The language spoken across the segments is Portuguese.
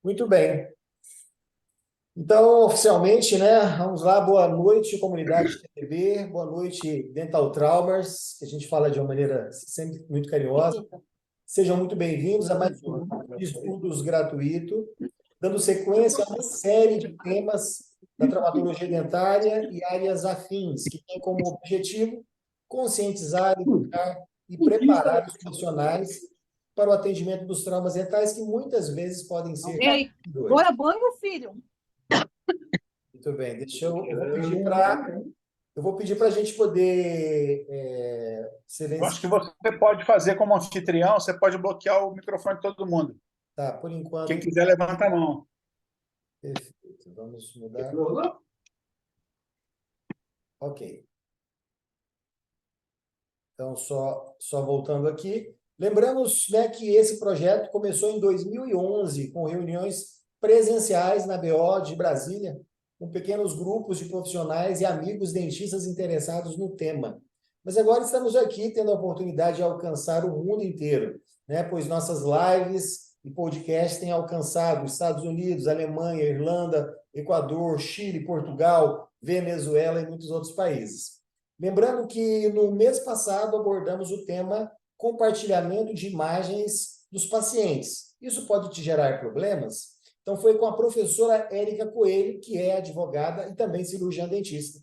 Muito bem. Então, oficialmente, né? Vamos lá. Boa noite, comunidade TTV. Boa noite, Dental Traumers, que a gente fala de uma maneira sempre muito carinhosa. Sejam muito bem-vindos a mais um grupo de estudos gratuito, dando sequência a uma série de temas da traumatologia dentária e áreas afins, que tem como objetivo conscientizar, educar e preparar os profissionais para o atendimento dos traumas dentais, que muitas vezes podem ser Ei, dores. bora banho, filho? Muito bem, eu vou pedir para a gente poder Eu acho que silenciar. você pode fazer como anfitrião, você pode bloquear o microfone de todo mundo. Tá, por enquanto. Quem quiser, levanta a mão. Perfeito. Vamos mudar. Ok. Então, só voltando aqui. Lembramos, né, que esse projeto começou em 2011, com reuniões presenciais na BO de Brasília, com pequenos grupos de profissionais e amigos dentistas interessados no tema. Mas agora estamos aqui tendo a oportunidade de alcançar o mundo inteiro, né, pois nossas lives e podcasts têm alcançado Estados Unidos, Alemanha, Irlanda, Equador, Chile, Portugal, Venezuela e muitos outros países. Lembrando que no mês passado abordamos o tema compartilhamento de imagens dos pacientes. Isso pode te gerar problemas? Então, foi com a professora Érica Coelho, que é advogada e também cirurgiã dentista.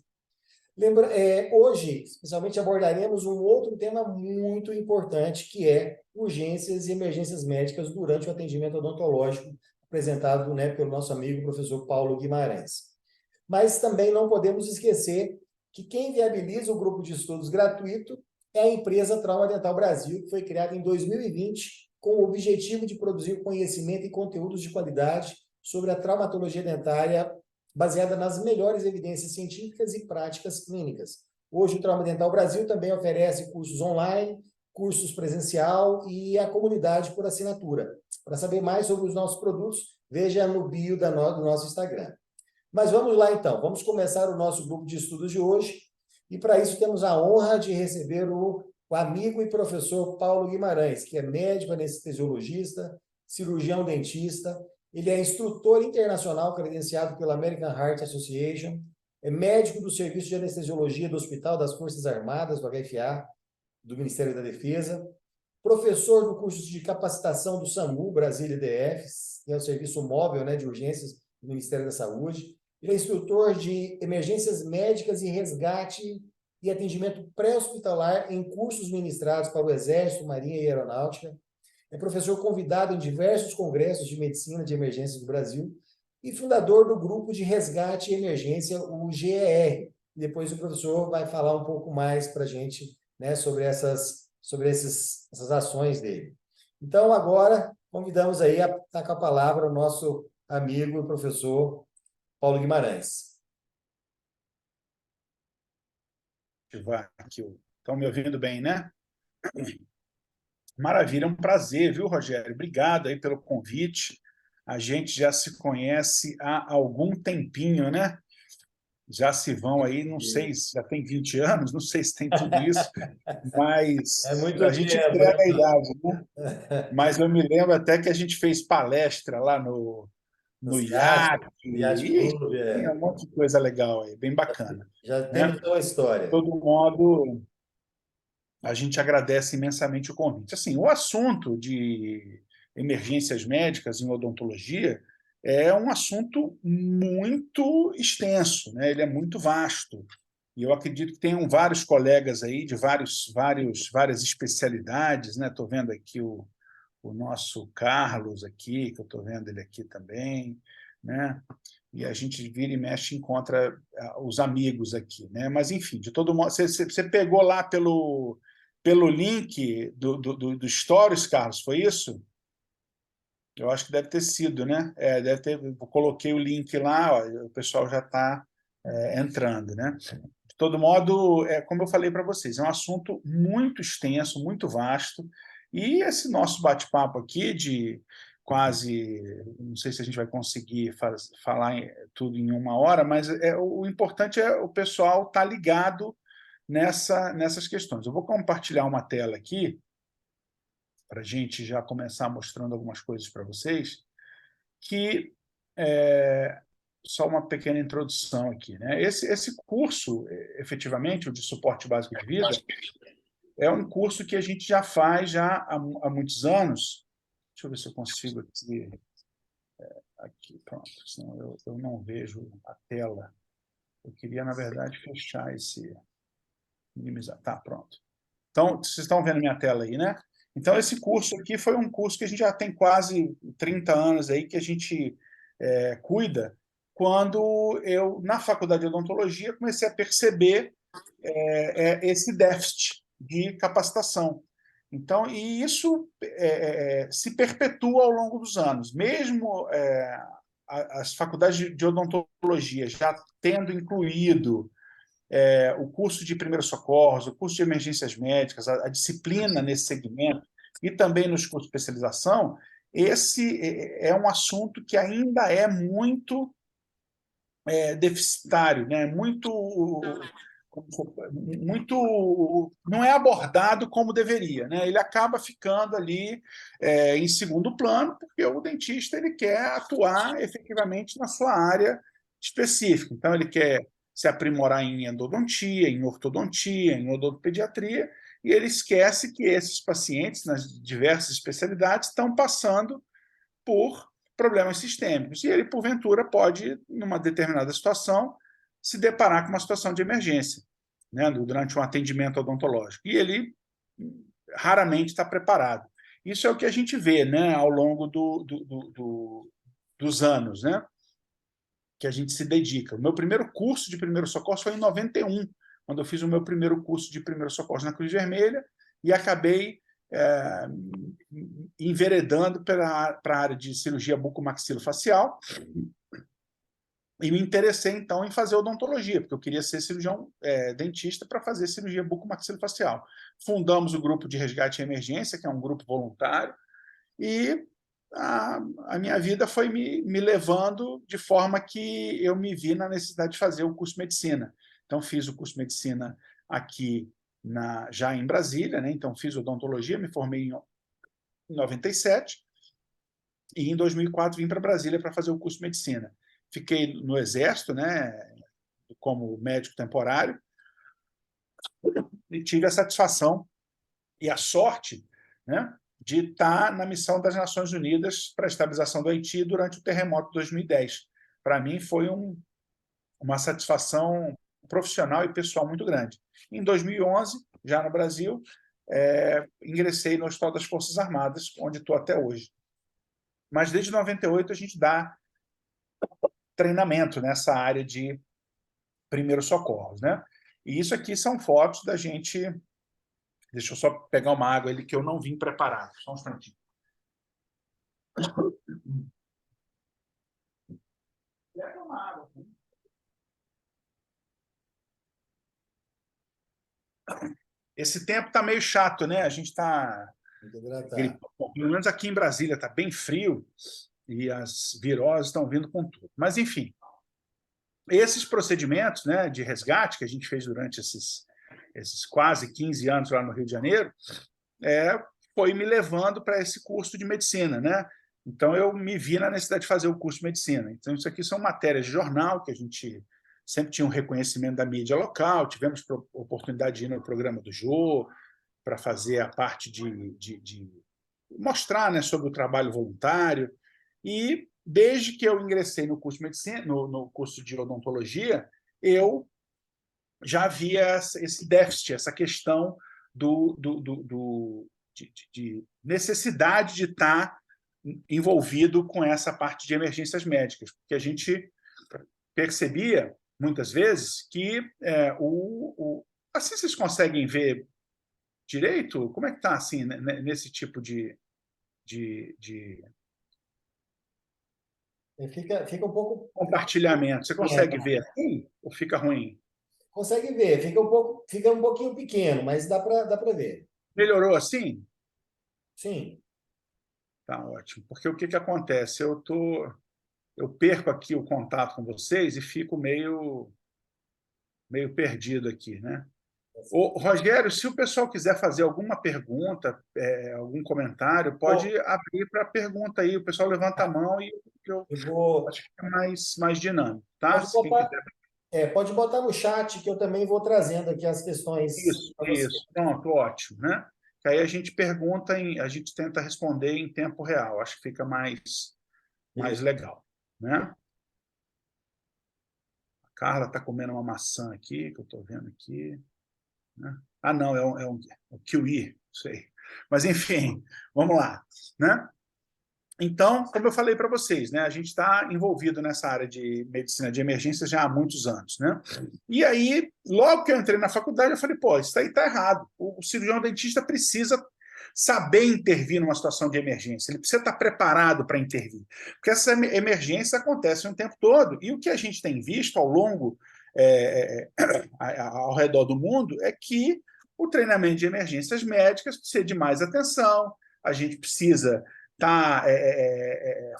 Hoje, especialmente, abordaremos um outro tema muito importante, que é urgências e emergências médicas durante o atendimento odontológico, apresentado, né, pelo nosso amigo professor Paulo Guimarães. Mas também não podemos esquecer que quem viabiliza o grupo de estudos gratuito é a empresa Trauma Dental Brasil, que foi criada em 2020 com o objetivo de produzir conhecimento e conteúdos de qualidade sobre a traumatologia dentária baseada nas melhores evidências científicas e práticas clínicas. Hoje, o Trauma Dental Brasil também oferece cursos online, cursos presencial e a comunidade por assinatura. Para saber mais sobre os nossos produtos, veja no bio do nosso Instagram. Mas vamos lá, então. Vamos começar o nosso grupo de estudos de hoje. E para isso temos a honra de receber o amigo e professor Paulo Guimarães, que é médico anestesiologista, cirurgião dentista. Ele é instrutor internacional credenciado pela American Heart Association, é médico do Serviço de Anestesiologia do Hospital das Forças Armadas, do HFA, do Ministério da Defesa, professor do curso de capacitação do SAMU, Brasília DF, que é o Serviço Móvel, né, de Urgências do Ministério da Saúde. Ele é instrutor de emergências médicas e resgate e atendimento pré-hospitalar em cursos ministrados para o Exército, Marinha e Aeronáutica. É professor convidado em diversos congressos de medicina de emergências do Brasil e fundador do grupo de resgate e emergência, o GER. Depois o professor vai falar um pouco mais para a gente, né, sobre essas ações dele. Então, agora, convidamos aí a estar com a palavra o nosso amigo e professor Paulo Guimarães. Estão me ouvindo bem, né? Maravilha, é um prazer, viu, Rogério? Obrigado aí pelo convite. A gente já se conhece há algum tempinho, né? Já se vão aí, não sei se já tem 20 anos, não sei se tem tudo isso, mas É muito a gente tempo, né, entrega a Paulo? idade, né? Mas eu me lembro até que a gente fez palestra lá no No IAC, Yacht e Club, tinha um monte de coisa legal aí, bem bacana, já temos né? uma De história. todo modo, a gente agradece imensamente o convite. Assim, o assunto de emergências médicas em odontologia é um assunto muito extenso, né? Ele é muito vasto. E eu acredito que tenham vários colegas aí de várias especialidades, né? Estou vendo aqui o nosso Carlos aqui, que eu estou vendo ele aqui também, né? E a gente vira e mexe e encontra os amigos aqui, né? Mas, enfim, de todo modo, você pegou lá pelo link do Stories, Carlos, foi isso? Eu acho que deve ter sido, né? Deve ter, eu coloquei o link lá, ó, o pessoal já está entrando, né? De todo modo, como eu falei para vocês, é um assunto muito extenso, muito vasto, e esse nosso bate-papo aqui de quase, não sei se a gente vai conseguir falar tudo em uma hora, mas o importante é o pessoal estar ligado nessas questões. Eu vou compartilhar uma tela aqui, para a gente já começar mostrando algumas coisas para vocês. que só uma pequena introdução aqui, né? Esse curso, efetivamente, o de suporte básico de vida, é um curso que a gente já faz há muitos anos. Deixa eu ver se eu consigo aqui, pronto, senão eu não vejo a tela. Eu queria, na verdade, fechar minimizar. Tá, pronto. Então, vocês estão vendo minha tela aí, né? Então, esse curso aqui foi um curso que a gente já tem quase 30 anos aí que a gente cuida, quando eu, na faculdade de odontologia, comecei a perceber esse déficit de capacitação. Então, e isso se perpetua ao longo dos anos. Mesmo as faculdades de odontologia já tendo incluído o curso de primeiros socorros, o curso de emergências médicas, a disciplina nesse segmento, e também nos cursos de especialização, esse é um assunto que ainda é muito deficitário, né? Muito não é abordado como deveria, né? Ele acaba ficando ali em segundo plano, porque o dentista ele quer atuar efetivamente na sua área específica. Então, ele quer se aprimorar em endodontia, em ortodontia, em odontopediatria, e ele esquece que esses pacientes, nas diversas especialidades, estão passando por problemas sistêmicos. E ele, porventura, pode, numa determinada situação, se deparar com uma situação de emergência, né, durante um atendimento odontológico. E ele raramente está preparado. Isso é o que a gente vê, né, ao longo dos anos, né, que a gente se dedica. O meu primeiro curso de primeiros socorros foi em 91, quando eu fiz o meu primeiro curso de primeiros socorros na Cruz Vermelha, e acabei enveredando para a área de cirurgia bucomaxilofacial, e me interessei, então, em fazer odontologia, porque eu queria ser cirurgião dentista para fazer cirurgia bucomaxilofacial. Fundamos o grupo de resgate e emergência, que é um grupo voluntário, e a minha vida foi me levando de forma que eu me vi na necessidade de fazer o curso de medicina. Então, fiz o curso de medicina aqui já em Brasília, né? Então, fiz odontologia, me formei em 97, e em 2004 vim para Brasília para fazer o curso de medicina. Fiquei no Exército, né, como médico temporário, e tive a satisfação e a sorte, né, de estar na missão das Nações Unidas para a estabilização do Haiti durante o terremoto de 2010. Para mim, foi uma satisfação profissional e pessoal muito grande. Em 2011, já no Brasil, ingressei no Hospital das Forças Armadas, onde estou até hoje. Mas desde 98 a gente dá treinamento nessa área de primeiros socorros, né? E isso aqui são fotos da gente. Deixa eu só pegar uma água ali que eu não vim preparado. Só um instantinho. Pega uma água. Esse tempo está meio chato, né? A gente está. Pelo menos aqui em Brasília está bem frio e as viroses estão vindo com tudo. Mas, enfim, esses procedimentos, né, de resgate que a gente fez durante esses quase 15 anos lá no Rio de Janeiro, foi me levando para esse curso de medicina, né? Então, eu me vi na necessidade de fazer o curso de medicina. Então, isso aqui são matérias de jornal que a gente sempre tinha um reconhecimento da mídia local, tivemos oportunidade de ir no programa do Jô para fazer a parte de mostrar, né, sobre o trabalho voluntário. E desde que eu ingressei no curso de medicina, no curso de odontologia, eu já havia esse déficit, essa questão de necessidade de estar envolvido com essa parte de emergências médicas, porque a gente percebia, muitas vezes, que assim vocês conseguem ver direito? Como é que está assim, nesse tipo de... Fica um pouco... compartilhamento? Você consegue ver assim ou fica ruim? Consegue ver, fica um pouquinho pequeno, mas dá para ver. Melhorou assim? Sim. Tá ótimo. Porque o que acontece? Eu perco aqui o contato com vocês e fico meio perdido aqui, né? Ô, Rogério, se o pessoal quiser fazer alguma pergunta, algum comentário, pode abrir para pergunta aí. O pessoal levanta a mão e porque eu Eu vou. acho que é mais dinâmico, tá? Pode Se quem botar, quiser. pode botar no chat que eu também vou trazendo aqui as questões Isso, para você. isso. Pronto, ótimo, né? Que aí a gente pergunta, a gente tenta responder em tempo real. Acho que fica mais Isso. legal, né? A Carla está comendo uma maçã aqui, que eu estou vendo aqui. Né? Ah, não, é um kiwi, sei. Mas, enfim, vamos lá. Né? Então, como eu falei para vocês, né, a gente está envolvido nessa área de medicina de emergência já há muitos anos. Né? E aí, logo que eu entrei na faculdade, eu falei, pô, isso aí está errado. O cirurgião dentista precisa saber intervir numa situação de emergência, ele precisa estar preparado para intervir, porque essas emergências acontecem o tempo todo, e o que a gente tem visto ao longo, ao redor do mundo, é que o treinamento de emergências médicas precisa de mais atenção, a gente precisa estar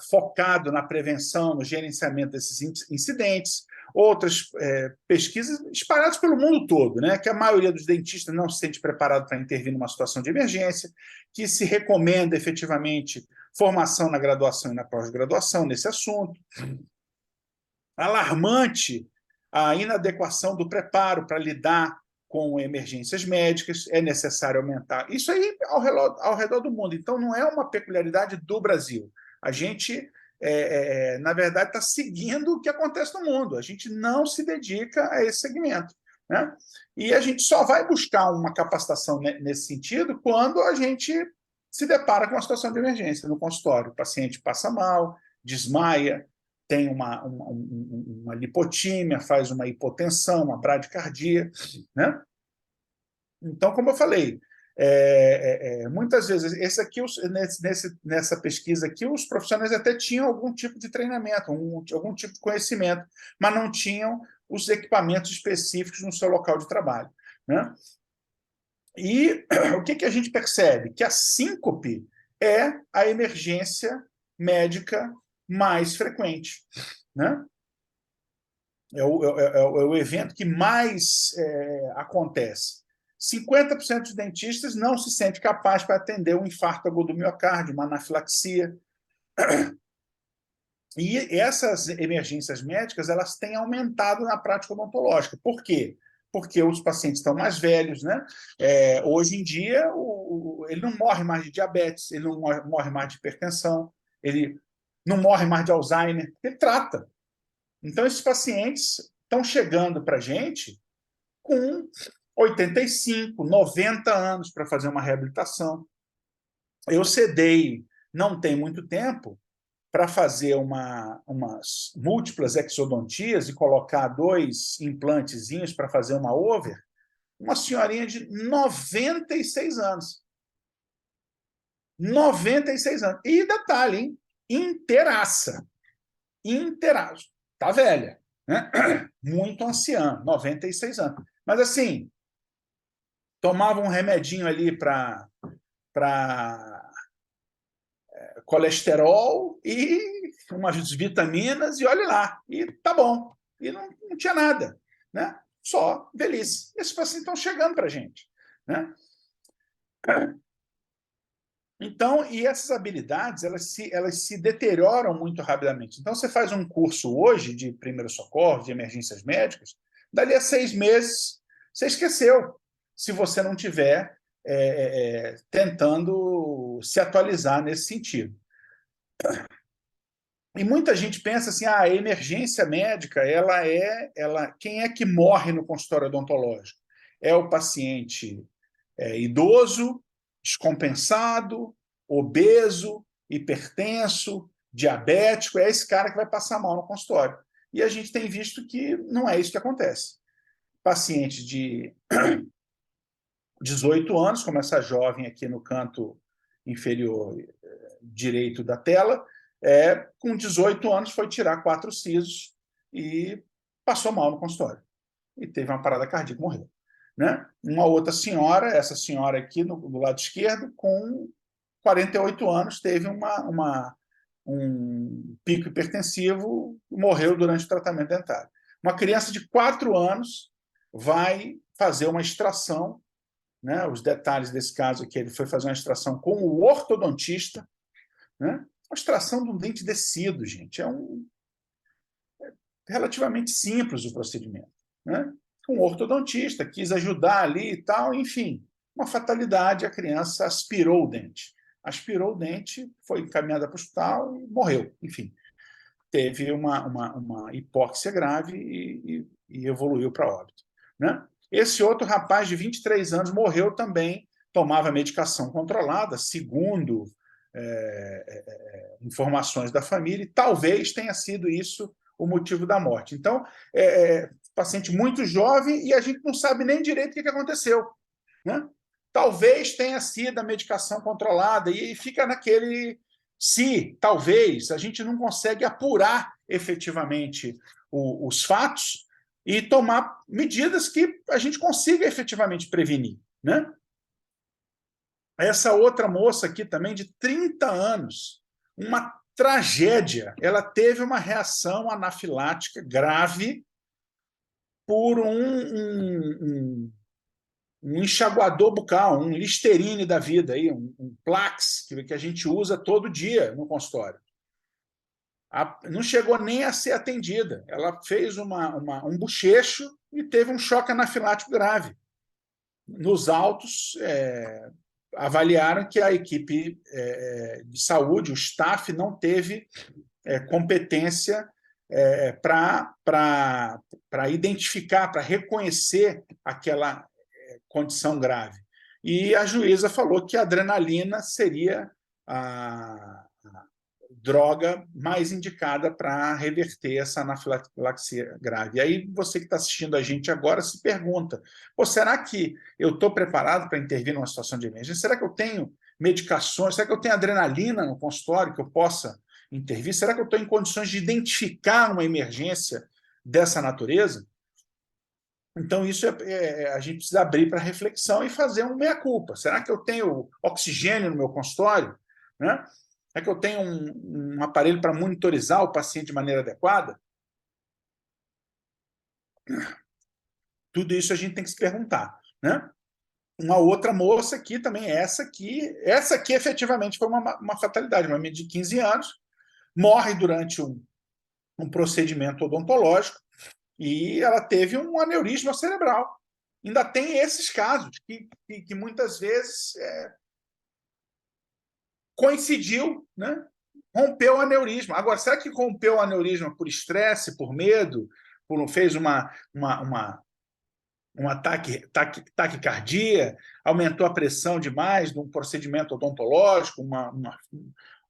focado na prevenção, no gerenciamento desses incidentes. Outras pesquisas espalhadas pelo mundo todo, né, que a maioria dos dentistas não se sente preparado para intervir numa situação de emergência, que se recomenda efetivamente formação na graduação e na pós-graduação nesse assunto. Alarmante a inadequação do preparo para lidar com emergências médicas, é necessário aumentar. Isso aí ao redor do mundo. Então, não é uma peculiaridade do Brasil. A gente, na verdade, está seguindo o que acontece no mundo. A gente não se dedica a esse segmento. Né? E a gente só vai buscar uma capacitação nesse sentido quando a gente se depara com uma situação de emergência no consultório. O paciente passa mal, desmaia, tem uma lipotímia, faz uma hipotensão, uma bradicardia. Né? Então, como eu falei, muitas vezes, nessa pesquisa aqui, os profissionais até tinham algum tipo de treinamento, algum tipo de conhecimento, mas não tinham os equipamentos específicos no seu local de trabalho. Né? E o que a gente percebe? Que a síncope é a emergência médica mais frequente. Né? É o evento que mais acontece. 50% dos dentistas não se sente capaz para atender um infarto agudo do miocárdio, uma anafilaxia. E essas emergências médicas elas têm aumentado na prática odontológica. Por quê? Porque os pacientes estão mais velhos, né? Hoje em dia, ele não morre mais de diabetes, ele não morre mais de hipertensão, ele não morre mais de Alzheimer, ele trata. Então, esses pacientes estão chegando para a gente com 85, 90 anos para fazer uma reabilitação. Eu cedei, não tem muito tempo, para fazer umas múltiplas exodontias e colocar 2 implantezinhos para fazer uma over, uma senhorinha de 96 anos. 96 anos. E detalhe, hein? Inteiraça. Inteiraça. Tá velha. Né? Muito anciã, 96 anos. Mas, assim, tomava um remedinho ali para colesterol e umas vitaminas e olha lá. E tá bom. E não tinha nada. Né? Só velhice. Esses pacientes estão chegando para a gente. Né? Então, e essas habilidades, elas se deterioram muito rapidamente. Então, você faz um curso hoje de primeiros socorros, de emergências médicas, dali a 6 meses, você esqueceu, se você não tiver tentando se atualizar nesse sentido. E muita gente pensa assim, a emergência médica, quem é que morre no consultório odontológico? É o paciente idoso, descompensado, obeso, hipertenso, diabético, é esse cara que vai passar mal no consultório. E a gente tem visto que não é isso que acontece. Paciente de 18 anos, como essa jovem aqui no canto inferior direito da tela, com 18 anos foi tirar 4 sisos e passou mal no consultório. E teve uma parada cardíaca e morreu. Né? Uma outra senhora, essa senhora aqui do lado esquerdo, com 48 anos, teve um pico hipertensivo e morreu durante o tratamento dentário. Uma criança de 4 anos vai fazer uma extração, né? Os detalhes desse caso aqui, ele foi fazer uma extração com o ortodontista, né? uma extração de um dente descido, gente. Relativamente simples o procedimento, né? Um ortodontista quis ajudar ali e tal, enfim, uma fatalidade, a criança aspirou o dente. Aspirou o dente, foi encaminhada para o hospital e morreu. Enfim, teve uma hipóxia grave e evoluiu para óbito, né? Esse outro rapaz de 23 anos morreu também, tomava medicação controlada, segundo informações da família, e talvez tenha sido isso o motivo da morte. Então, paciente muito jovem e a gente não sabe nem direito o que aconteceu, né? Talvez tenha sido a medicação controlada e fica naquele se, talvez, a gente não consegue apurar efetivamente os fatos e tomar medidas que a gente consiga efetivamente prevenir, né? Essa outra moça aqui também, de 30 anos, uma tragédia. Ela teve uma reação anafilática grave por um enxaguador bucal, um Listerine da vida, aí, um Plax, que a gente usa todo dia no consultório. Não chegou nem a ser atendida. Ela fez um bochecho e teve um choque anafilático grave. Nos autos, avaliaram que a equipe de saúde, o staff, não teve competência para identificar, para reconhecer aquela condição grave. E a juíza falou que a adrenalina seria a droga mais indicada para reverter essa anafilaxia grave. E aí você que está assistindo a gente agora se pergunta, será que eu estou preparado para intervir numa situação de emergência? Será que eu tenho medicações? Será que eu tenho adrenalina no consultório que eu possa intervir? Será que eu estou em condições de identificar uma emergência dessa natureza? Então, isso a gente precisa abrir para reflexão e fazer um meia-culpa. Será que eu tenho oxigênio no meu consultório? Né? Será que eu tenho um aparelho para monitorizar o paciente de maneira adequada? Tudo isso a gente tem que se perguntar, né? Uma outra moça aqui também, essa aqui efetivamente foi uma fatalidade, uma menina de 15 anos, morre durante um procedimento odontológico e ela teve um aneurisma cerebral. Ainda tem esses casos que muitas vezes coincidiu, né? Rompeu o aneurisma. Agora, será que rompeu o aneurisma por estresse, por medo, fez um ataque, taquicardia, aumentou a pressão demais num procedimento odontológico,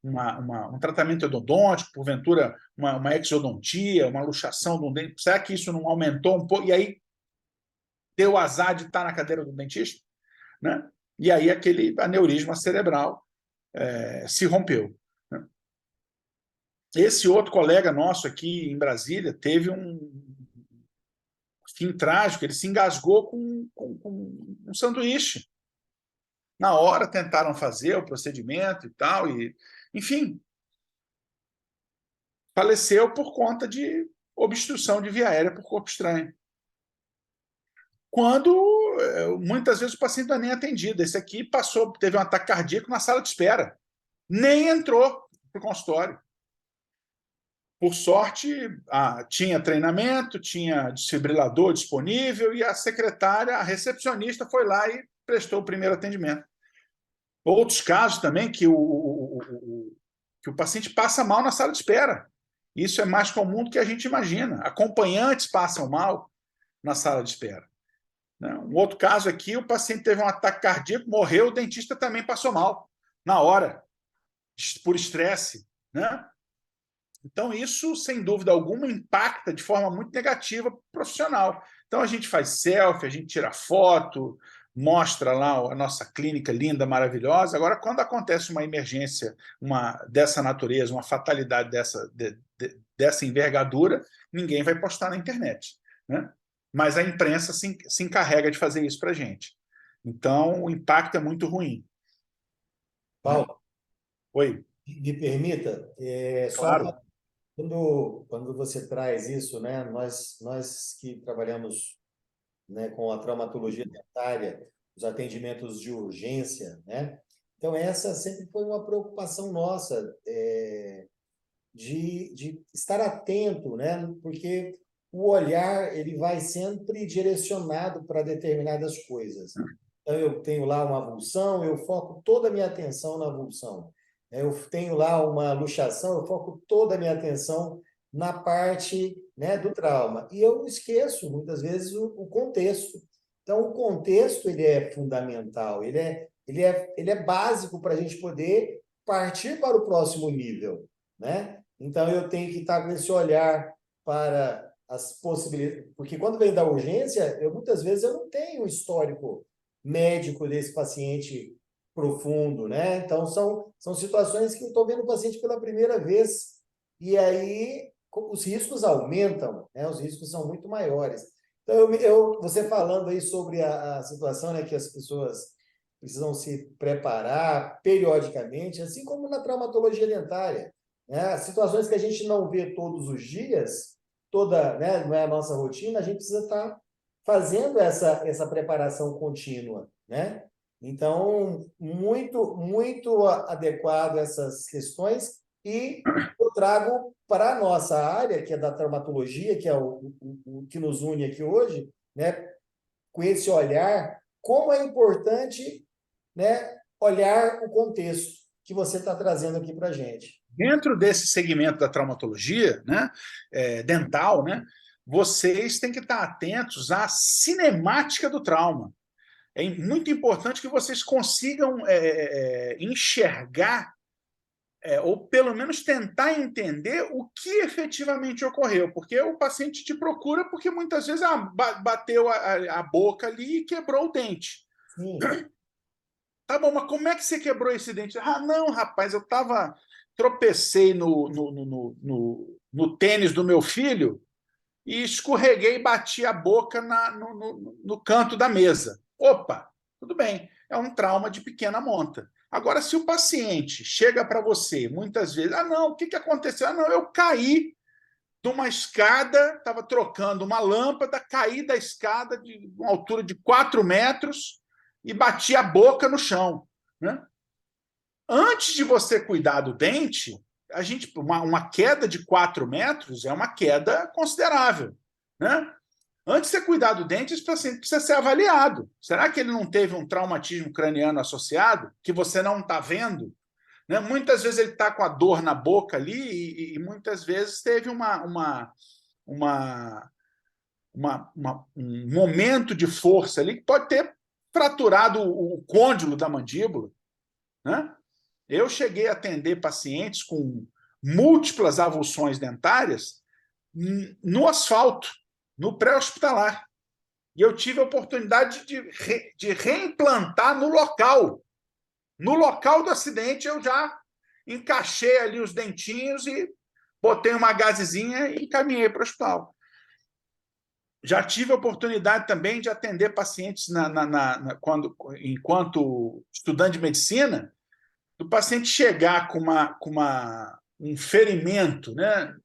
um tratamento odontológico, porventura uma exodontia, uma luxação de um dente? Será que isso não aumentou um pouco? E aí deu azar de estar na cadeira do dentista? Né? E aí aquele aneurisma cerebral se rompeu. Né? Esse outro colega nosso aqui em Brasília teve um fim trágico, ele se engasgou com um sanduíche. Na hora tentaram fazer o procedimento e tal, enfim, faleceu por conta de obstrução de via aérea por corpo estranho. Quando muitas vezes o paciente não é nem atendido. Esse aqui teve um ataque cardíaco na sala de espera. Nem entrou para o consultório. Por sorte, tinha treinamento, tinha desfibrilador disponível e a secretária, a recepcionista, foi lá e prestou o primeiro atendimento. Outros casos também que o paciente passa mal na sala de espera. Isso é mais comum do que a gente imagina. Acompanhantes passam mal na sala de espera. Um outro caso aqui, o paciente teve um ataque cardíaco, morreu, o dentista também passou mal, na hora, por estresse, né? Então, isso, sem dúvida alguma, impacta de forma muito negativa para o profissional. Então, a gente faz selfie, a gente tira foto, mostra lá a nossa clínica linda, maravilhosa. Agora, quando acontece uma emergência dessa natureza, uma fatalidade dessa envergadura, ninguém vai postar na internet, né? Mas a imprensa se encarrega de fazer isso para a gente. Então, o impacto é muito ruim. Paulo, Oi. me permita, Claro. quando você traz isso, né, nós que trabalhamos, né, com a traumatologia dentária, os atendimentos de urgência, né? Então, essa sempre foi uma preocupação nossa, de estar atento, né? Porque o olhar ele vai sempre direcionado para determinadas coisas. Então, eu tenho lá uma avulsão, eu foco toda a minha atenção na avulsão. Eu tenho lá uma luxação, eu foco toda a minha atenção na parte, né, do trauma. E eu esqueço, muitas vezes, o contexto. Então, o contexto ele é fundamental, ele é básico para a gente poder partir para o próximo nível, né? Então, eu tenho que estar com esse olhar para as possibilidades, porque quando vem da urgência, muitas vezes eu não tenho histórico médico desse paciente profundo, né? Então, são situações que eu estou vendo o paciente pela primeira vez, e aí os riscos aumentam, né? Os riscos são muito maiores. Então, você falando aí sobre a situação, né, que as pessoas precisam se preparar periodicamente, assim como na traumatologia dentária, né? Situações que a gente não vê todos os dias, né, não é a nossa rotina, a gente precisa estar fazendo essa preparação contínua, né? Então, muito adequado essas questões, e eu trago para a nossa área, que é da traumatologia, que é o que nos une aqui hoje, né? Com esse olhar, como é importante, né, olhar o contexto que você está trazendo aqui para a gente. Dentro desse segmento da traumatologia, né, dental, né, vocês têm que estar atentos à cinemática do trauma. É muito importante que vocês consigam enxergar, ou pelo menos tentar entender o que efetivamente ocorreu, porque o paciente te procura porque muitas vezes bateu a boca ali e quebrou o dente. Sim. Tá bom, mas como é que você quebrou esse dente? Ah, não, rapaz, tropecei no tênis do meu filho e escorreguei e bati a boca no canto da mesa. Opa, tudo bem, é um trauma de pequena monta. Agora, se o paciente chega para você, muitas vezes, ah, não, o que aconteceu? Ah, não, eu caí de uma escada, estava trocando uma lâmpada, caí da escada de uma altura de 4 metros e bati a boca no chão, né? Antes de você cuidar do dente, uma queda de 4 metros é uma queda considerável, né? Antes de você cuidar do dente, esse paciente precisa ser avaliado. Será que ele não teve um traumatismo craniano associado que você não está vendo? Né? Muitas vezes ele está com a dor na boca ali e muitas vezes teve uma, um momento de força ali que pode ter fraturado o côndilo da mandíbula, né? Eu cheguei a atender pacientes com múltiplas avulsões dentárias no asfalto, no pré-hospitalar. E eu tive a oportunidade de reimplantar no local. No local do acidente, eu já encaixei ali os dentinhos e botei uma gazezinha e encaminhei para o hospital. Já tive a oportunidade também de atender pacientes enquanto estudante de medicina, do paciente chegar com um ferimento, né,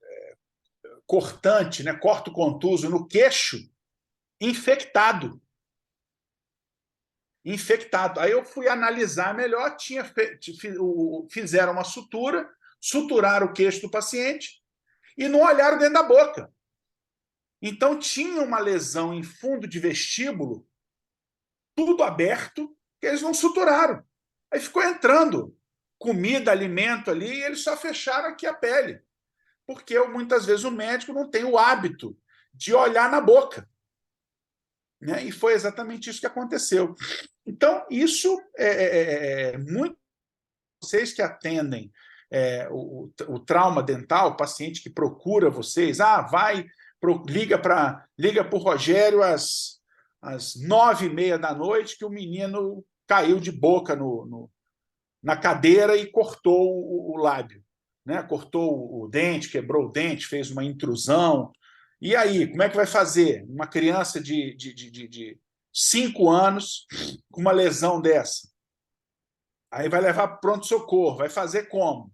cortante, né, corto contuso no queixo, infectado. Infectado. Aí eu fui analisar melhor, fizeram uma sutura, suturaram o queixo do paciente e não olharam dentro da boca. Então tinha uma lesão em fundo de vestíbulo, tudo aberto, que eles não suturaram. Aí ficou entrando comida, alimento ali, e eles só fecharam aqui a pele. Porque muitas vezes o médico não tem o hábito de olhar na boca. Né? E foi exatamente isso que aconteceu. Então, isso muito vocês que atendem o trauma dental, o paciente que procura vocês, liga para o Rogério às 9h30 da noite que o menino caiu de boca na cadeira e cortou o lábio, né? Cortou o dente, quebrou o dente, fez uma intrusão. E aí, como é que vai fazer? Uma criança de 5 anos com uma lesão dessa. Aí vai levar para pronto-socorro. Vai fazer como?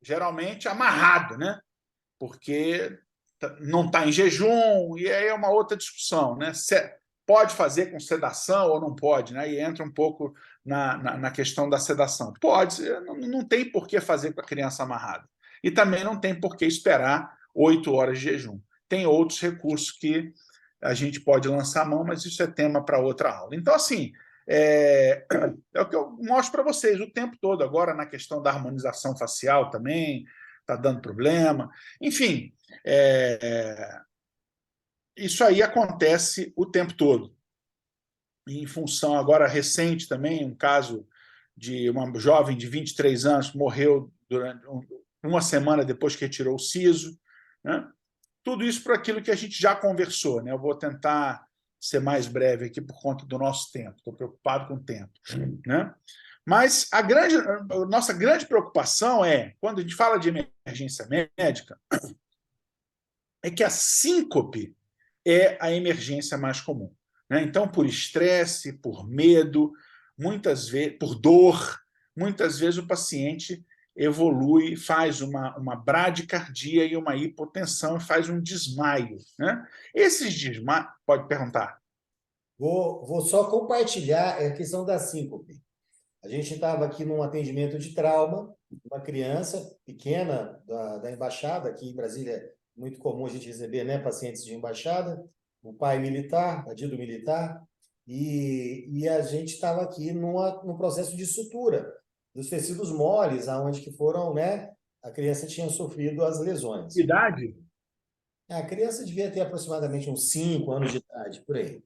Geralmente amarrado, né? Porque não está em jejum, e aí é uma outra discussão, né? Pode fazer com sedação ou não pode, né? E entra um pouco na questão da sedação. Pode, não tem por que fazer com a criança amarrada. e também não tem por que esperar 8 horas de jejum. Tem outros recursos que a gente pode lançar a mão, mas isso é tema para outra aula. Então, assim, é o que eu mostro para vocês o tempo todo, agora na questão da harmonização facial também, está dando problema. Enfim, isso aí acontece o tempo todo. Em função, agora recente também, um caso de uma jovem de 23 anos que morreu durante uma semana depois que retirou o siso, né? Tudo isso por aquilo que a gente já conversou, né? Eu vou tentar ser mais breve aqui por conta do nosso tempo, estou preocupado com o tempo, né? Mas a nossa grande preocupação é, quando a gente fala de emergência médica, é que a síncope é a emergência mais comum, né? Então, por estresse, por medo, muitas vezes, por dor, muitas vezes o paciente evolui, faz uma bradicardia e uma hipotensão, faz um desmaio, né? Esses desmaios, pode perguntar. Vou só compartilhar a questão da síncope. A gente estava aqui num atendimento de trauma, uma criança pequena da embaixada, aqui em Brasília é muito comum a gente receber, né, pacientes de embaixada, o pai militar, adido militar, e a gente estava aqui num processo de sutura dos tecidos moles, aonde que foram, né, a criança tinha sofrido as lesões. Idade? A criança devia ter aproximadamente uns 5 anos de idade, por aí.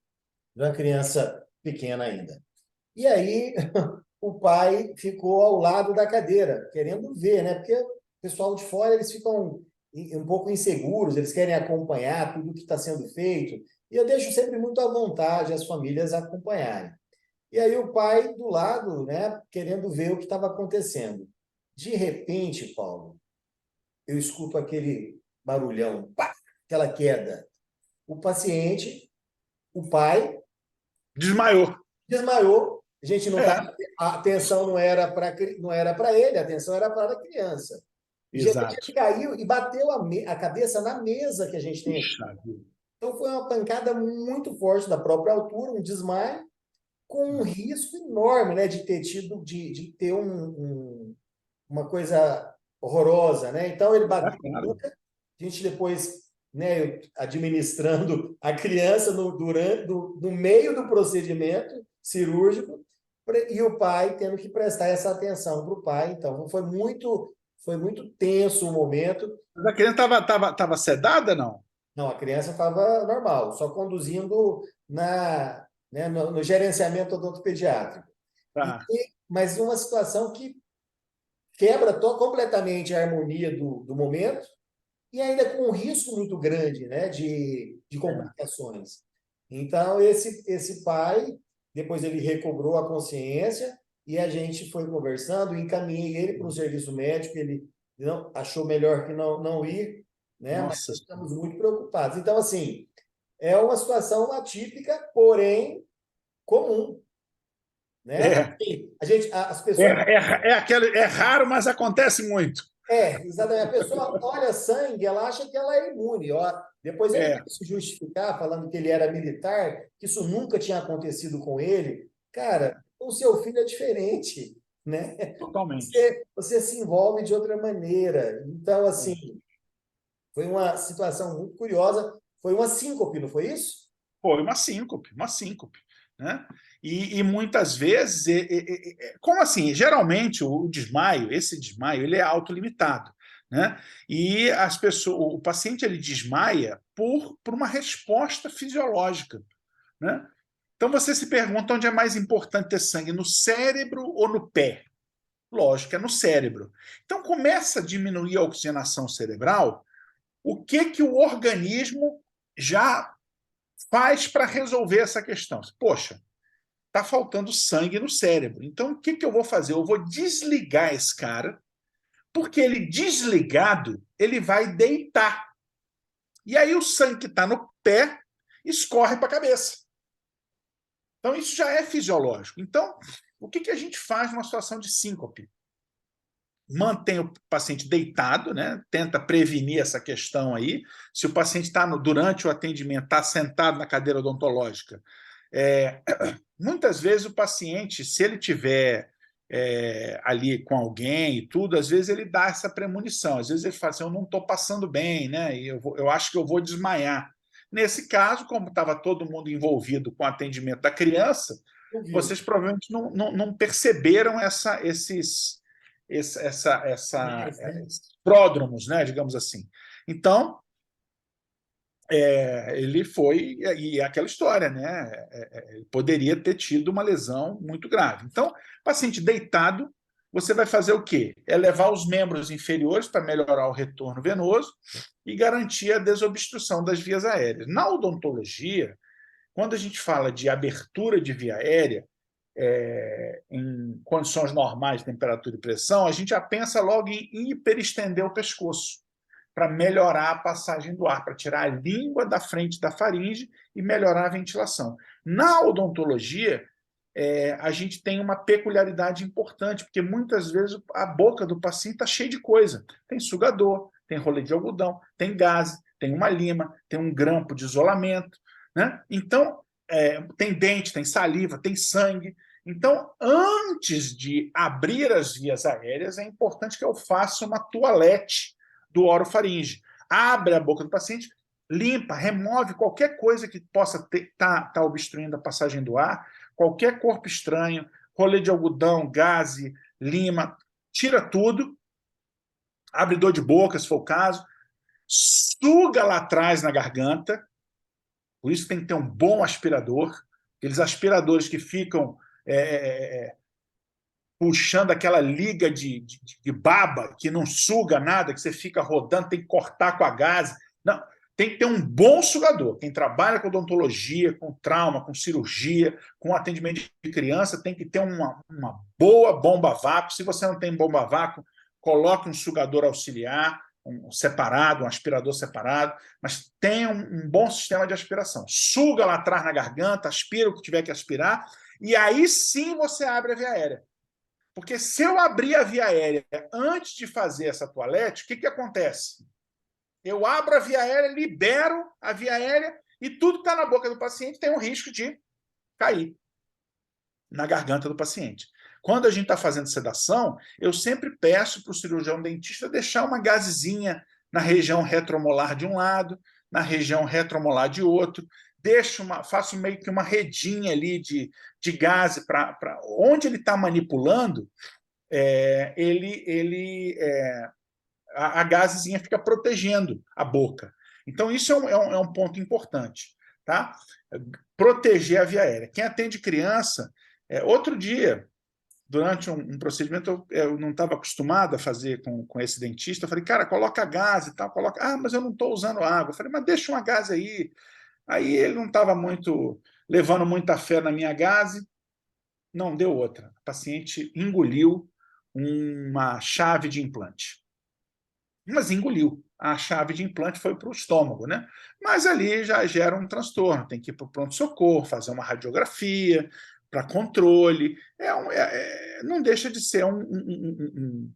Uma criança pequena ainda. E aí o pai ficou ao lado da cadeira, querendo ver, né? Porque o pessoal de fora eles ficam um pouco inseguros, eles querem acompanhar tudo que está sendo feito. E eu deixo sempre muito à vontade as famílias acompanharem. E aí o pai do lado, né, querendo ver o que estava acontecendo. De repente, Paulo, eu escuto aquele barulhão, pá, aquela queda. O paciente, o pai, Desmaiou. desmaiou. A gente não É, tava, a atenção não era para ele, a atenção era para a criança. E de repente exato. ele caiu e bateu a cabeça na mesa que a gente tem aqui. Puxa vida. Então foi uma pancada muito forte da própria altura, um desmaio, com um risco enorme, né, de ter tido, de ter uma coisa horrorosa, né? Então ele É bateu claro. dura, a gente depois, né, administrando a criança no meio do procedimento cirúrgico e o pai tendo que prestar essa atenção para o pai. Então foi muito tenso o momento. Mas a criança estava sedada, não? Não, a criança estava normal, só conduzindo né, no gerenciamento odontopediátrico. Tá. Mas uma situação que quebra completamente a harmonia do momento e ainda com um risco muito grande, né, de É. complicações. Então, esse pai, depois ele recobrou a consciência e a gente foi conversando, encaminhei ele para um serviço médico, ele não achou melhor que não ir, né, mas Nossa. estamos muito preocupados. Então, assim, é uma situação atípica, porém comum, né? É, As pessoas é raro, mas acontece muito. exatamente. A pessoa olha sangue, ela acha que ela é imune. Ó. Depois ele É, vai se justificar, falando que ele era militar, que isso nunca tinha acontecido com ele. Cara, o seu filho é diferente, né? totalmente. Você se envolve de outra maneira. Então, assim, foi uma situação muito curiosa. Foi uma síncope, não foi isso? Foi uma síncope, né? E muitas vezes, como assim? Geralmente esse desmaio, ele é autolimitado, né? E as pessoas, o paciente ele desmaia por uma resposta fisiológica, né? Então você se pergunta onde é mais importante ter sangue, no cérebro ou no pé? Lógico, é no cérebro. Então começa a diminuir a oxigenação cerebral. O que o organismo já faz para resolver essa questão? Poxa, está faltando sangue no cérebro. Então, o que eu vou fazer? Eu vou desligar esse cara, porque ele desligado, ele vai deitar. E aí o sangue que está no pé escorre para a cabeça. Então, isso já é fisiológico. Então, o que a gente faz numa situação de síncope? Mantém o paciente deitado, né? Tenta prevenir essa questão aí. Se o paciente está durante o atendimento, está sentado na cadeira odontológica, muitas vezes o paciente, se ele tiver ali com alguém e tudo, às vezes ele dá essa premonição, às vezes ele fala assim, eu não estou passando bem, né? E eu acho que eu vou desmaiar. Nesse caso, como estava todo mundo envolvido com o atendimento da criança, Ouviu? vocês provavelmente não perceberam Sinais, né? esses pródromos, né, digamos assim. Então, ele foi, e é aquela história, né? Ele poderia ter tido uma lesão muito grave. Então, paciente deitado, você vai fazer o quê? Elevar os membros inferiores para melhorar o retorno venoso e garantir a desobstrução das vias aéreas. Na odontologia, quando a gente fala de abertura de via aérea, em condições normais de temperatura e pressão, a gente já pensa logo em hiperestender o pescoço para melhorar a passagem do ar, para tirar a língua da frente da faringe e melhorar a ventilação. Na odontologia, a gente tem uma peculiaridade importante, porque muitas vezes a boca do paciente está cheia de coisa. Tem sugador, tem rolê de algodão, tem gaze, tem uma lima, tem um grampo de isolamento, né? Então, tem dente, tem saliva, tem sangue. Então, antes de abrir as vias aéreas, é importante que eu faça uma toalete do orofaringe. Abre a boca do paciente, limpa, remove qualquer coisa que possa estar obstruindo a passagem do ar, qualquer corpo estranho, rolê de algodão, gaze, lima, tira tudo, abre dor de boca, se for o caso, suga lá atrás na garganta, por isso tem que ter um bom aspirador, aqueles aspiradores que ficam puxando aquela liga de baba que não suga nada, que você fica rodando, tem que cortar com a gás. Não, tem que ter um bom sugador. Quem trabalha com odontologia, com trauma, com cirurgia, com atendimento de criança, tem que ter uma boa bomba a vácuo. Se você não tem bomba a vácuo, coloque um sugador auxiliar, um separado, um aspirador separado, mas tenha um bom sistema de aspiração. Suga lá atrás na garganta, aspira o que tiver que aspirar, e aí sim você abre a via aérea. Porque se eu abrir a via aérea antes de fazer essa toalete, o que acontece? Eu abro a via aérea, libero a via aérea e tudo que está na boca do paciente tem um risco de cair na garganta do paciente. Quando a gente está fazendo sedação, eu sempre peço para o cirurgião dentista deixar uma gazezinha na região retromolar de um lado, na região retromolar de outro, faço meio que uma redinha ali de gase para onde ele está manipulando, a gazezinha fica protegendo a boca. Então, isso é um ponto importante. Tá? Proteger a via aérea. Quem atende criança, outro dia, durante um procedimento, eu não estava acostumado a fazer com esse dentista, eu falei, cara, coloca gás e tal, coloca. Ah, mas eu não estou usando água. Eu falei, mas deixa uma gás aí. Aí ele não estava levando muita fé na minha gase, não deu outra. A paciente engoliu uma chave de implante. Mas engoliu. A chave de implante foi para o estômago, né? Mas ali já gera um transtorno, tem que ir para o pronto-socorro, fazer uma radiografia para controle. Não deixa de ser um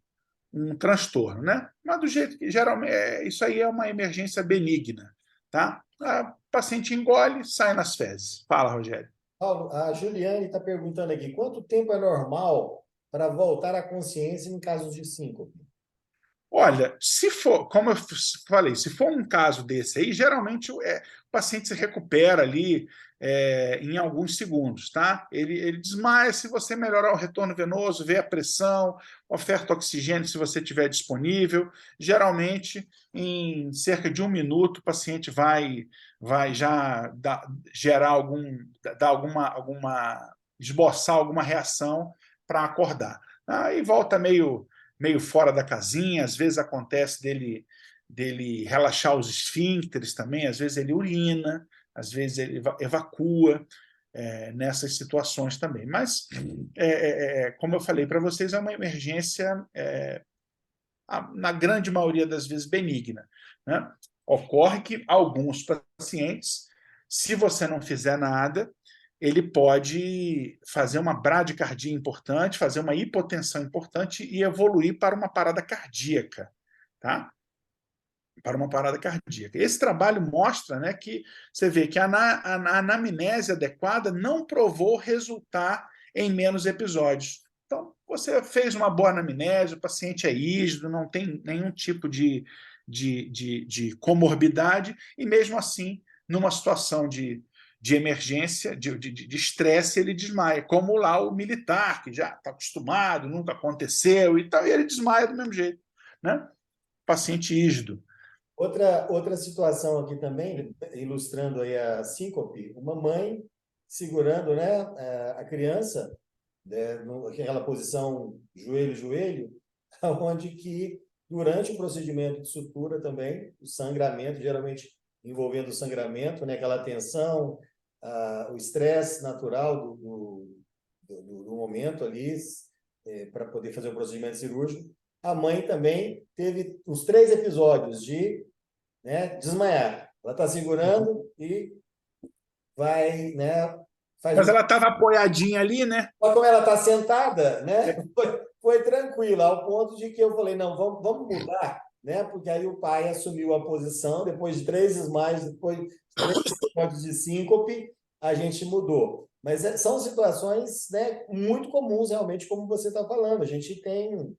transtorno, né? Mas do jeito que geralmente isso aí é uma emergência benigna, tá? A paciente engole, sai nas fezes. Fala, Rogério. Paulo, a Juliane está perguntando aqui, quanto tempo é normal para voltar à consciência em casos de síncope? Olha, se for, como eu falei, se for um caso desse aí, geralmente o paciente se recupera ali em alguns segundos, tá? Ele desmaia se você melhorar o retorno venoso, ver a pressão, oferta oxigênio se você tiver disponível. Geralmente, em cerca de 1 minuto, o paciente vai já esboçar alguma reação para acordar. Aí volta meio fora da casinha, às vezes acontece dele relaxar os esfíncteres também, às vezes ele urina, às vezes ele evacua nessas situações também. Mas, como eu falei para vocês, é uma emergência, na grande maioria das vezes, benigna. Né? Ocorre que alguns pacientes, se você não fizer nada, ele pode fazer uma bradicardia importante, fazer uma hipotensão importante e evoluir para uma parada cardíaca, tá? Para uma parada cardíaca. Esse trabalho mostra, né, que você vê que a anamnese adequada não provou resultar em menos episódios. Então, você fez uma boa anamnese, o paciente é rígido, não tem nenhum tipo de comorbidade, e mesmo assim, numa situação de emergência, de estresse, ele desmaia, como lá o militar, que já está acostumado, nunca aconteceu, e tal, e ele desmaia do mesmo jeito, né? Paciente rígido. Outra situação aqui também, ilustrando aí a síncope, uma mãe segurando, né, a criança, né, naquela posição joelho-joelho, onde que durante o procedimento de sutura também, o sangramento, geralmente envolvendo o sangramento, né, aquela tensão, o estresse natural do momento ali, para poder fazer o procedimento cirúrgico, a mãe também teve uns 3 episódios de, né, desmaiar. Ela está segurando e vai, né, faz Mas um... ela estava apoiadinha ali, né? Mas como ela está sentada, né, foi tranquila, ao ponto de que eu falei, não, vamos mudar, né, porque aí o pai assumiu a posição, depois de 3 desmaios, depois de 3 episódios de síncope, a gente mudou. Mas são situações, né, muito comuns, realmente, como você está falando. A gente tem...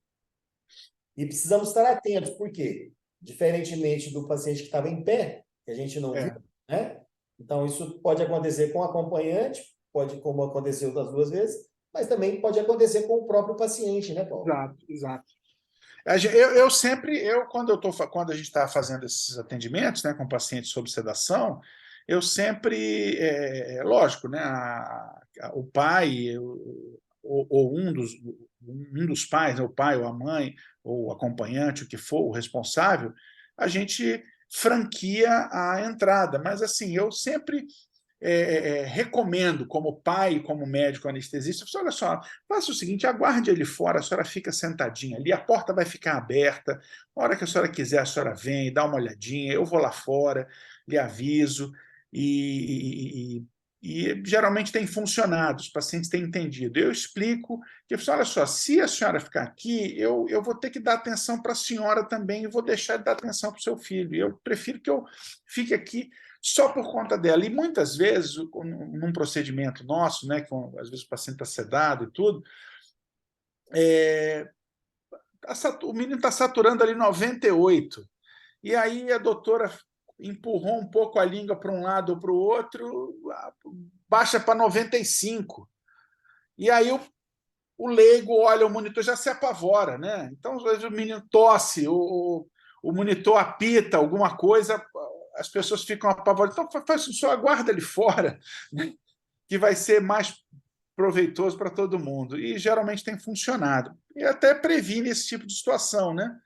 E precisamos estar atentos, por quê? Diferentemente do paciente que estava em pé, que a gente não viu, É, né? Então, isso pode acontecer com o acompanhante, pode, como aconteceu das 2 vezes, mas também pode acontecer com o próprio paciente, né, Paulo? exato, exato. Eu sempre, quando a gente está fazendo esses atendimentos, né, com pacientes sob sedação, eu sempre, lógico, né, o pai, ou um dos pais, né, o pai ou a mãe, ou o acompanhante, o que for, o responsável, a gente franquia a entrada. Mas, assim, eu sempre recomendo, como pai, como médico anestesista, olha só, faça o seguinte, aguarde ele fora, a senhora fica sentadinha ali, a porta vai ficar aberta, a hora que a senhora quiser, a senhora vem, dá uma olhadinha, eu vou lá fora, lhe aviso, e geralmente tem funcionado, os pacientes têm entendido. Eu explico que, olha só, se a senhora ficar aqui, eu vou ter que dar atenção para a senhora também e vou deixar de dar atenção para o seu filho. Eu prefiro que eu fique aqui só por conta dela. E muitas vezes, num procedimento nosso, né, que às vezes o paciente está sedado e tudo, o menino está saturando ali 98. E aí a doutora empurrou um pouco a língua para um lado ou para o outro, baixa para 95. E aí o leigo olha o monitor, já se apavora, né? Então, às vezes o menino tosse, o monitor apita alguma coisa, as pessoas ficam apavoradas. Então, faz isso, só aguarda ele fora, né? Que vai ser mais proveitoso para todo mundo. E geralmente tem funcionado. E até previne esse tipo de situação, né?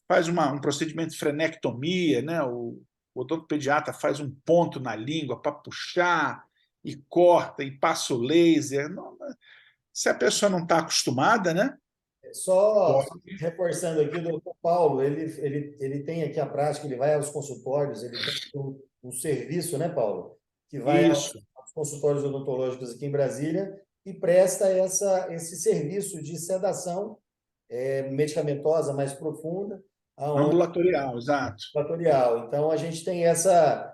Faz um procedimento de frenectomia, né? O odontopediatra faz um ponto na língua para puxar e corta e passa o laser. Não, se a pessoa não está acostumada, né? Só Pode. reforçando aqui, o doutor Paulo, ele tem aqui a prática, ele vai aos consultórios, ele tem um serviço, né, Paulo? Que vai Isso. aos consultórios odontológicos aqui em Brasília e presta esse serviço de sedação medicamentosa mais profunda, aonde Ambulatorial, exato. ambulatorial. Então, a gente tem essa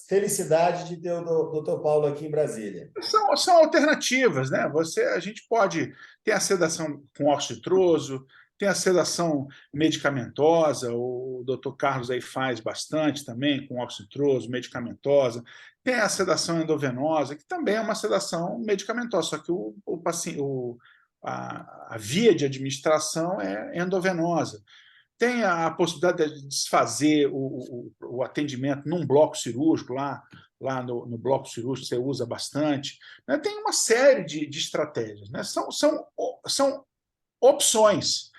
felicidade de ter o doutor Paulo aqui em Brasília. São alternativas, né? A gente pode ter a sedação com óxido nitroso, tem a sedação medicamentosa, o doutor Carlos aí faz bastante também com óxido nitroso, medicamentosa. Tem a sedação endovenosa, que também é uma sedação medicamentosa, só que o paciente, a via de administração é endovenosa. Tem a possibilidade de desfazer o atendimento num bloco cirúrgico, lá no bloco cirúrgico você usa bastante. Né? Tem uma série de estratégias. Né? São opções.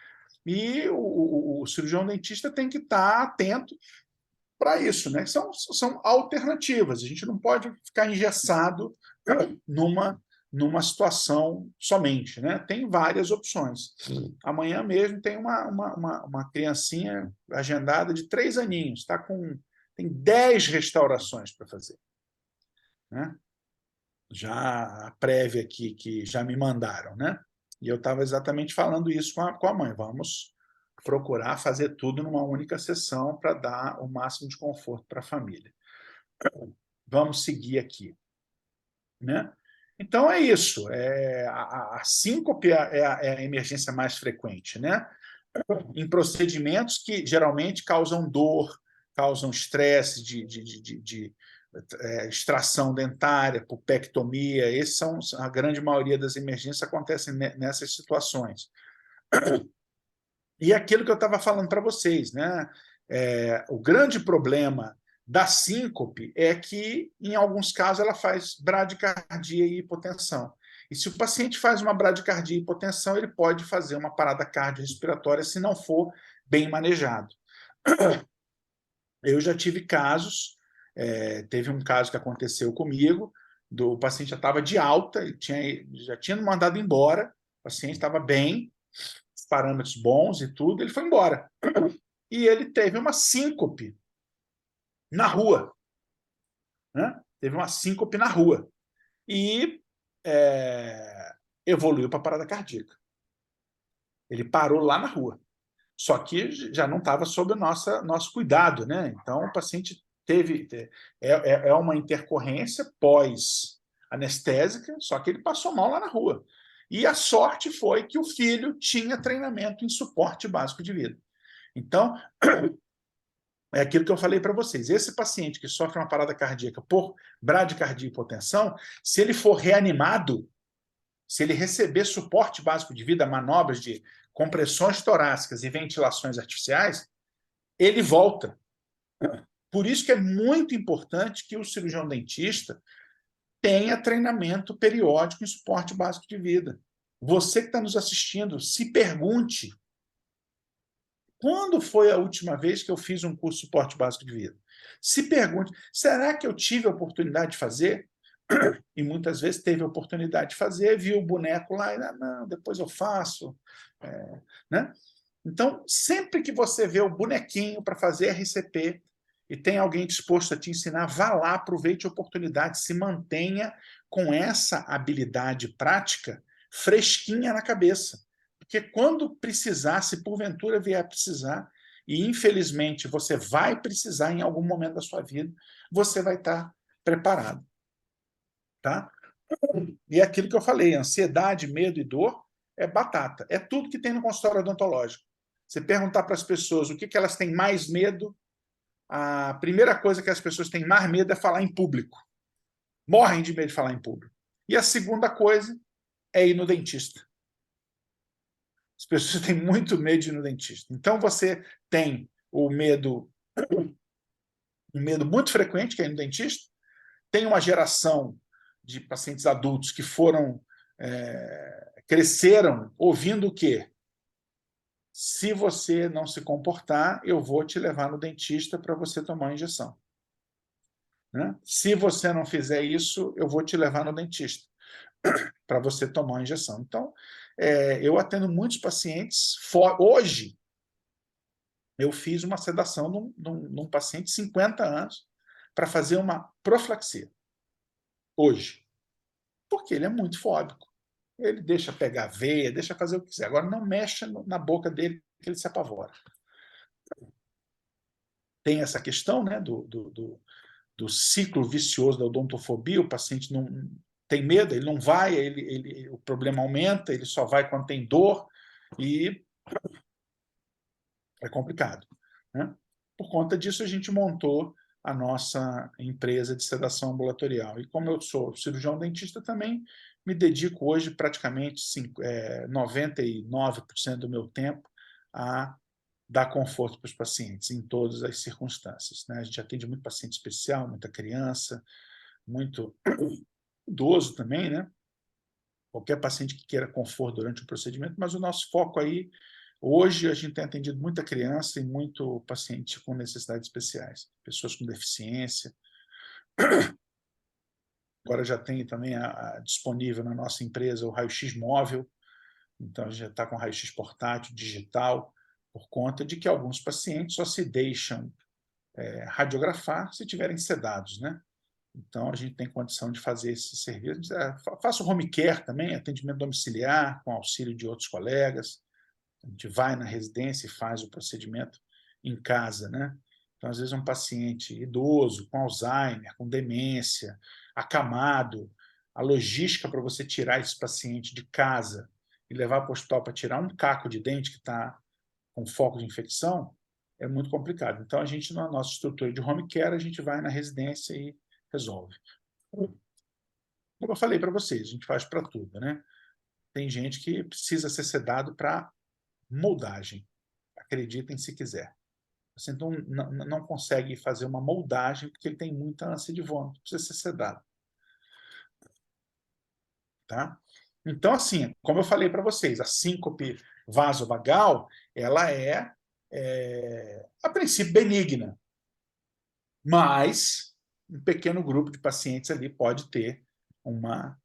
E o cirurgião dentista tem que estar atento para isso. Né? São alternativas. A gente não pode ficar engessado numa situação somente. Né? Tem várias opções. Amanhã mesmo tem uma criancinha agendada de 3 aninhos, tem 10 restaurações para fazer. Né? Já a prévia aqui, que já me mandaram. Né? E eu estava exatamente falando isso com a mãe. Vamos procurar fazer tudo numa única sessão para dar o máximo de conforto para a família. Vamos seguir aqui. Né? Então, é isso. A síncope é a emergência mais frequente, né? Em procedimentos que geralmente causam dor, causam estresse de extração dentária, pulpectomia. Esses são a grande maioria das emergências acontecem nessas situações. E aquilo que eu estava falando para vocês, né? O grande problema da síncope é que, em alguns casos, ela faz bradicardia e hipotensão. E se o paciente faz uma bradicardia e hipotensão, ele pode fazer uma parada cardiorrespiratória se não for bem manejado. Eu já tive casos, teve um caso que aconteceu comigo, o paciente já estava de alta, já tinha mandado embora, o paciente estava bem, parâmetros bons e tudo, ele foi embora. E ele teve uma síncope na rua. Né? Teve uma síncope na rua. E evoluiu para parada cardíaca. Ele parou lá na rua. Só que já não estava sob o nosso cuidado. Né? Então, o paciente teve... É uma intercorrência pós-anestésica, só que ele passou mal lá na rua. E a sorte foi que o filho tinha treinamento em suporte básico de vida. Então, é aquilo que eu falei para vocês. Esse paciente que sofre uma parada cardíaca por bradicardia e hipotensão, se ele for reanimado, se ele receber suporte básico de vida, manobras de compressões torácicas e ventilações artificiais, ele volta. Por isso que é muito importante que o cirurgião dentista tenha treinamento periódico em suporte básico de vida. Você que está nos assistindo, se pergunte: quando foi a última vez que eu fiz um curso de suporte básico de vida? Se pergunte, será que eu tive a oportunidade de fazer? E muitas vezes teve a oportunidade de fazer, viu o boneco lá, e não, depois eu faço. Né? Então, sempre que você vê o bonequinho para fazer RCP e tem alguém disposto a te ensinar, vá lá, aproveite a oportunidade, se mantenha com essa habilidade prática fresquinha na cabeça. Porque quando precisar, se porventura vier precisar, e infelizmente você vai precisar em algum momento da sua vida, você vai estar preparado. Tá? E é aquilo que eu falei, ansiedade, medo e dor é batata. É tudo que tem no consultório odontológico. Você perguntar para as pessoas o que elas têm mais medo, a primeira coisa que as pessoas têm mais medo é falar em público. Morrem de medo de falar em público. E a segunda coisa é ir no dentista. As pessoas têm muito medo de ir no dentista. Então, você tem um medo muito frequente, que é ir no dentista. Tem uma geração de pacientes adultos que cresceram ouvindo o quê? Se você não se comportar, eu vou te levar no dentista para você tomar uma injeção. Né? Se você não fizer isso, eu vou te levar no dentista para você tomar uma injeção. Então, eu atendo muitos pacientes. Hoje, eu fiz uma sedação num paciente de 50 anos para fazer uma profilaxia. Hoje. Porque ele é muito fóbico. Ele deixa pegar a veia, deixa fazer o que quiser. Agora, não mexa na boca dele, que ele se apavora. Tem essa questão, né, do ciclo vicioso da odontofobia. O paciente não tem medo, ele não vai, o problema aumenta, ele só vai quando tem dor, e é complicado. Né? Por conta disso, a gente montou a nossa empresa de sedação ambulatorial. E como eu sou cirurgião dentista também, me dedico hoje praticamente 99% do meu tempo a dar conforto para os pacientes em todas as circunstâncias. Né? A gente atende muito paciente especial, muita criança, muito idoso também, né? Qualquer paciente que queira conforto durante o procedimento, mas o nosso foco aí, hoje, a gente tem atendido muita criança e muito paciente com necessidades especiais, pessoas com deficiência. Agora já tem também disponível na nossa empresa o raio-x móvel, então a gente já está com raio-x portátil, digital, por conta de que alguns pacientes só se deixam radiografar se estiverem sedados, né? Então, a gente tem condição de fazer esse serviço. Faço home care também, atendimento domiciliar, com auxílio de outros colegas. A gente vai na residência e faz o procedimento em casa, né? Então, às vezes, um paciente idoso, com Alzheimer, com demência, acamado, a logística para você tirar esse paciente de casa e levar para o hospital para tirar um caco de dente que está com foco de infecção, é muito complicado. Então, a gente, na nossa estrutura de home care, a gente vai na residência e resolve. Como eu falei para vocês, a gente faz para tudo, né? Tem gente que precisa ser sedado para moldagem. Acreditem se quiser. Você não consegue fazer uma moldagem porque ele tem muita ânsia de vômito, precisa ser sedado. Tá? Então, assim, como eu falei para vocês, a síncope vasovagal, ela a princípio, benigna, mas um pequeno grupo de pacientes ali pode ter uma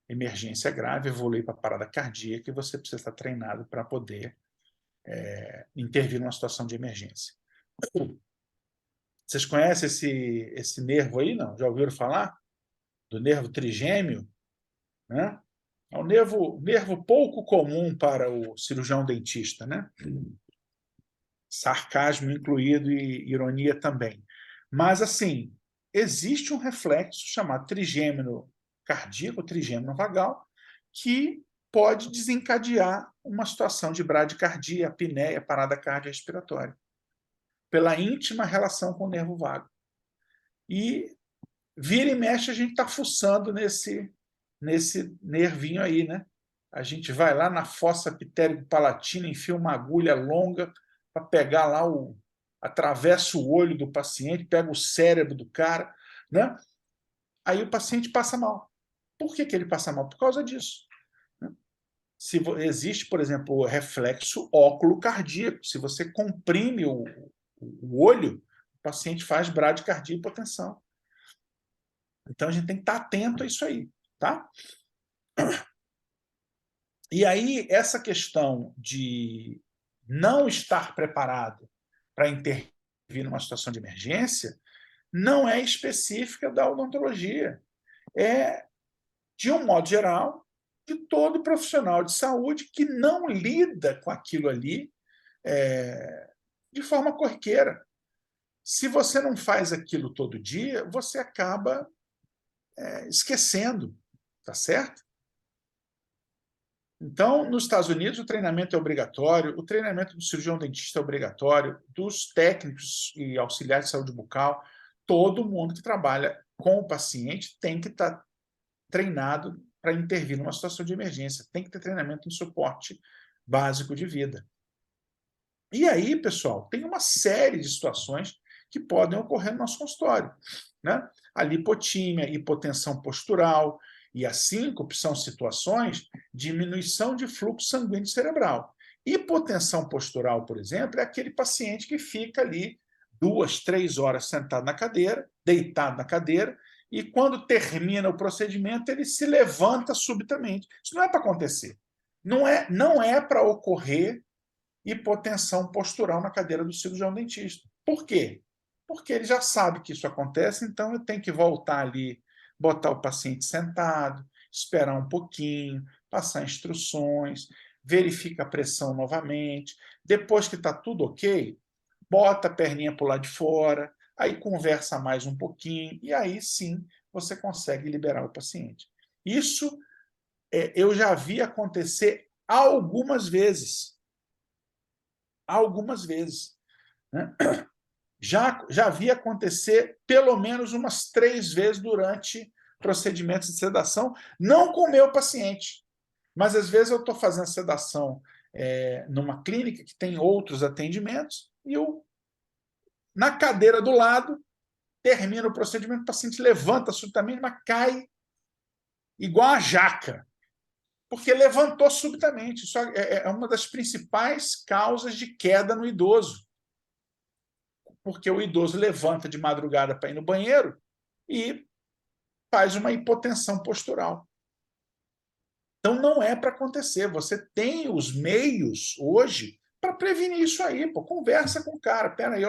emergência grave, evoluir para parada cardíaca e você precisa estar treinado para poder intervir numa situação de emergência. Vocês conhecem esse nervo aí, não? Já ouviram falar? Do nervo trigêmeo? Né? É um nervo pouco comum para o cirurgião dentista, né? Sarcasmo incluído e ironia também. Mas, assim, existe um reflexo chamado trigêmeo cardíaco, trigêmeo vagal, que pode desencadear uma situação de bradicardia, apneia, parada cardiorrespiratória, pela íntima relação com o nervo vago. E vira e mexe a gente está fuçando nesse nervinho aí, né? A gente vai lá na fossa pitérico-palatina, enfia uma agulha longa para pegar lá atravessa o olho do paciente, pega o cérebro do cara, né? Aí o paciente passa mal. Por que ele passa mal? Por causa disso. Né? Existe, por exemplo, o reflexo óculo cardíaco. Se você comprime o olho, o paciente faz bradicardia e hipotensão. Então, a gente tem que estar atento a isso aí, tá? E aí, essa questão de não estar preparado para intervir numa situação de emergência não é específica da odontologia. É, de um modo geral, de todo profissional de saúde que não lida com aquilo ali de forma corriqueira. Se você não faz aquilo todo dia, você acaba esquecendo, tá certo? Então, nos Estados Unidos, o treinamento é obrigatório, o treinamento do cirurgião dentista é obrigatório, dos técnicos e auxiliares de saúde bucal, todo mundo que trabalha com o paciente tem que estar treinado para intervir numa situação de emergência, tem que ter treinamento em suporte básico de vida. E aí, pessoal, tem uma série de situações que podem ocorrer no nosso consultório, né? A lipotímia, hipotensão postural e a síncope são situações de diminuição de fluxo sanguíneo cerebral. Hipotensão postural, por exemplo, é aquele paciente que fica ali 2, 3 horas sentado na cadeira, deitado na cadeira, e quando termina o procedimento, ele se levanta subitamente. Isso não é para acontecer. Não é para ocorrer hipotensão postural na cadeira do cirurgião dentista. Por quê? Porque ele já sabe que isso acontece, então eu tenho que voltar ali, botar o paciente sentado, esperar um pouquinho, passar instruções, verifica a pressão novamente. Depois que está tudo ok, bota a perninha para o lado de fora, aí conversa mais um pouquinho, e aí sim você consegue liberar o paciente. Isso eu já vi acontecer algumas vezes. Algumas vezes. Né? Já vi acontecer pelo menos umas 3 vezes durante procedimentos de sedação, não com o meu paciente, mas às vezes eu estou fazendo sedação numa clínica que tem outros atendimentos e eu, na cadeira do lado, termina o procedimento, o paciente levanta subitamente, mas cai igual a jaca, porque levantou subitamente. Isso é uma das principais causas de queda no idoso. Porque o idoso levanta de madrugada para ir no banheiro e faz uma hipotensão postural. Então, não é para acontecer. Você tem os meios hoje para prevenir isso aí. Pô. Conversa com o cara. Pera aí,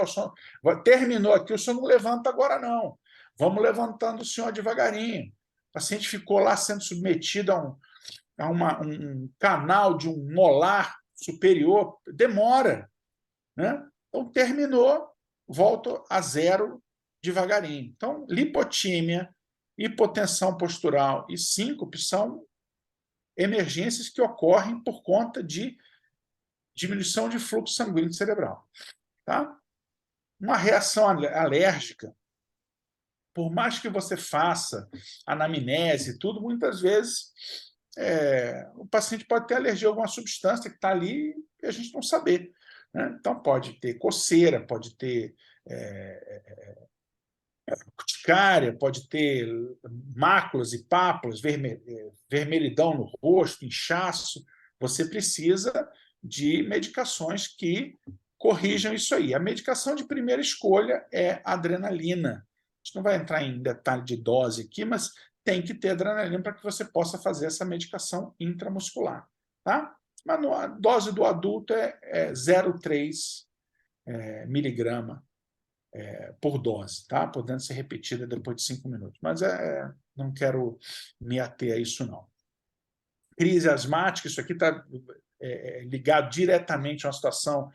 terminou aqui, o senhor não levanta agora, não. Vamos levantando o senhor devagarinho. O paciente ficou lá sendo submetido a um canal de um molar superior. Demora. Né? Então, terminou, volto a zero devagarinho. Então, lipotímia, hipotensão postural e síncope são emergências que ocorrem por conta de diminuição de fluxo sanguíneo cerebral. Tá? Uma reação alérgica, por mais que você faça anamnese e tudo, muitas vezes o paciente pode ter alergia a alguma substância que está ali e a gente não saber. Né? Então, pode ter coceira, pode ter urticária, pode ter máculas e pápulas, vermelhidão no rosto, inchaço. Você precisa de medicações que corrijam isso aí. A medicação de primeira escolha é a adrenalina. A gente não vai entrar em detalhe de dose aqui, mas tem que ter adrenalina para que você possa fazer essa medicação intramuscular. Tá? Mas a dose do adulto é 0,3 miligrama por dose, tá? Podendo ser repetida depois de 5 minutos. Mas não quero me ater a isso, não. Crise asmática, isso aqui está ligado diretamente a uma situação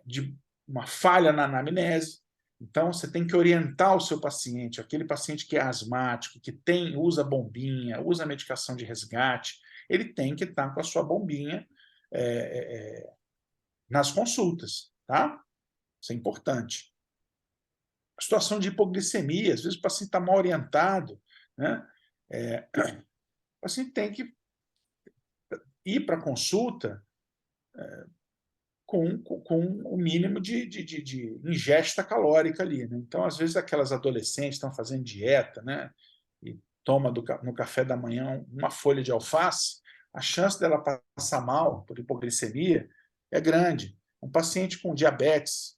de uma falha na anamnese. Então, você tem que orientar o seu paciente, aquele paciente que é asmático, que usa bombinha, usa medicação de resgate, ele tem que estar com a sua bombinha nas consultas, tá? Isso é importante. A situação de hipoglicemia, às vezes o paciente está mal orientado, né? O paciente tem que ir para a consulta com o mínimo de ingesta calórica ali. Né? Então, às vezes, aquelas adolescentes estão fazendo dieta, né? E toma no café da manhã uma folha de alface, a chance dela passar mal por hipoglicemia é grande. Um paciente com diabetes,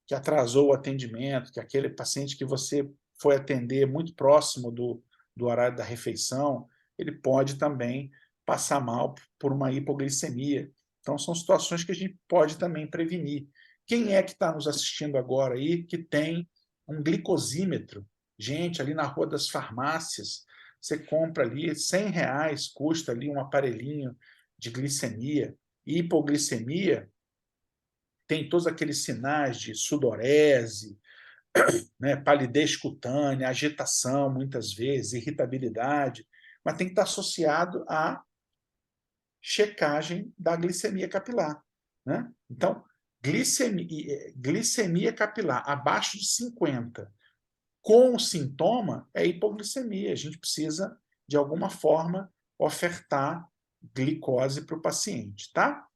que atrasou o atendimento, que aquele paciente que você foi atender muito próximo do horário da refeição, ele pode também passar mal por uma hipoglicemia. Então, são situações que a gente pode também prevenir. Quem é que está nos assistindo agora aí que tem um glicosímetro? Gente, ali na Rua das Farmácias, você compra ali R$100, custa ali um aparelhinho de glicemia. E hipoglicemia tem todos aqueles sinais de sudorese, né, palidez cutânea, agitação, muitas vezes, irritabilidade, mas tem que estar associado à checagem da glicemia capilar. Né? Então, glicemia capilar abaixo de 50, com sintoma, é hipoglicemia. A gente precisa, de alguma forma, ofertar glicose para o paciente. Tá?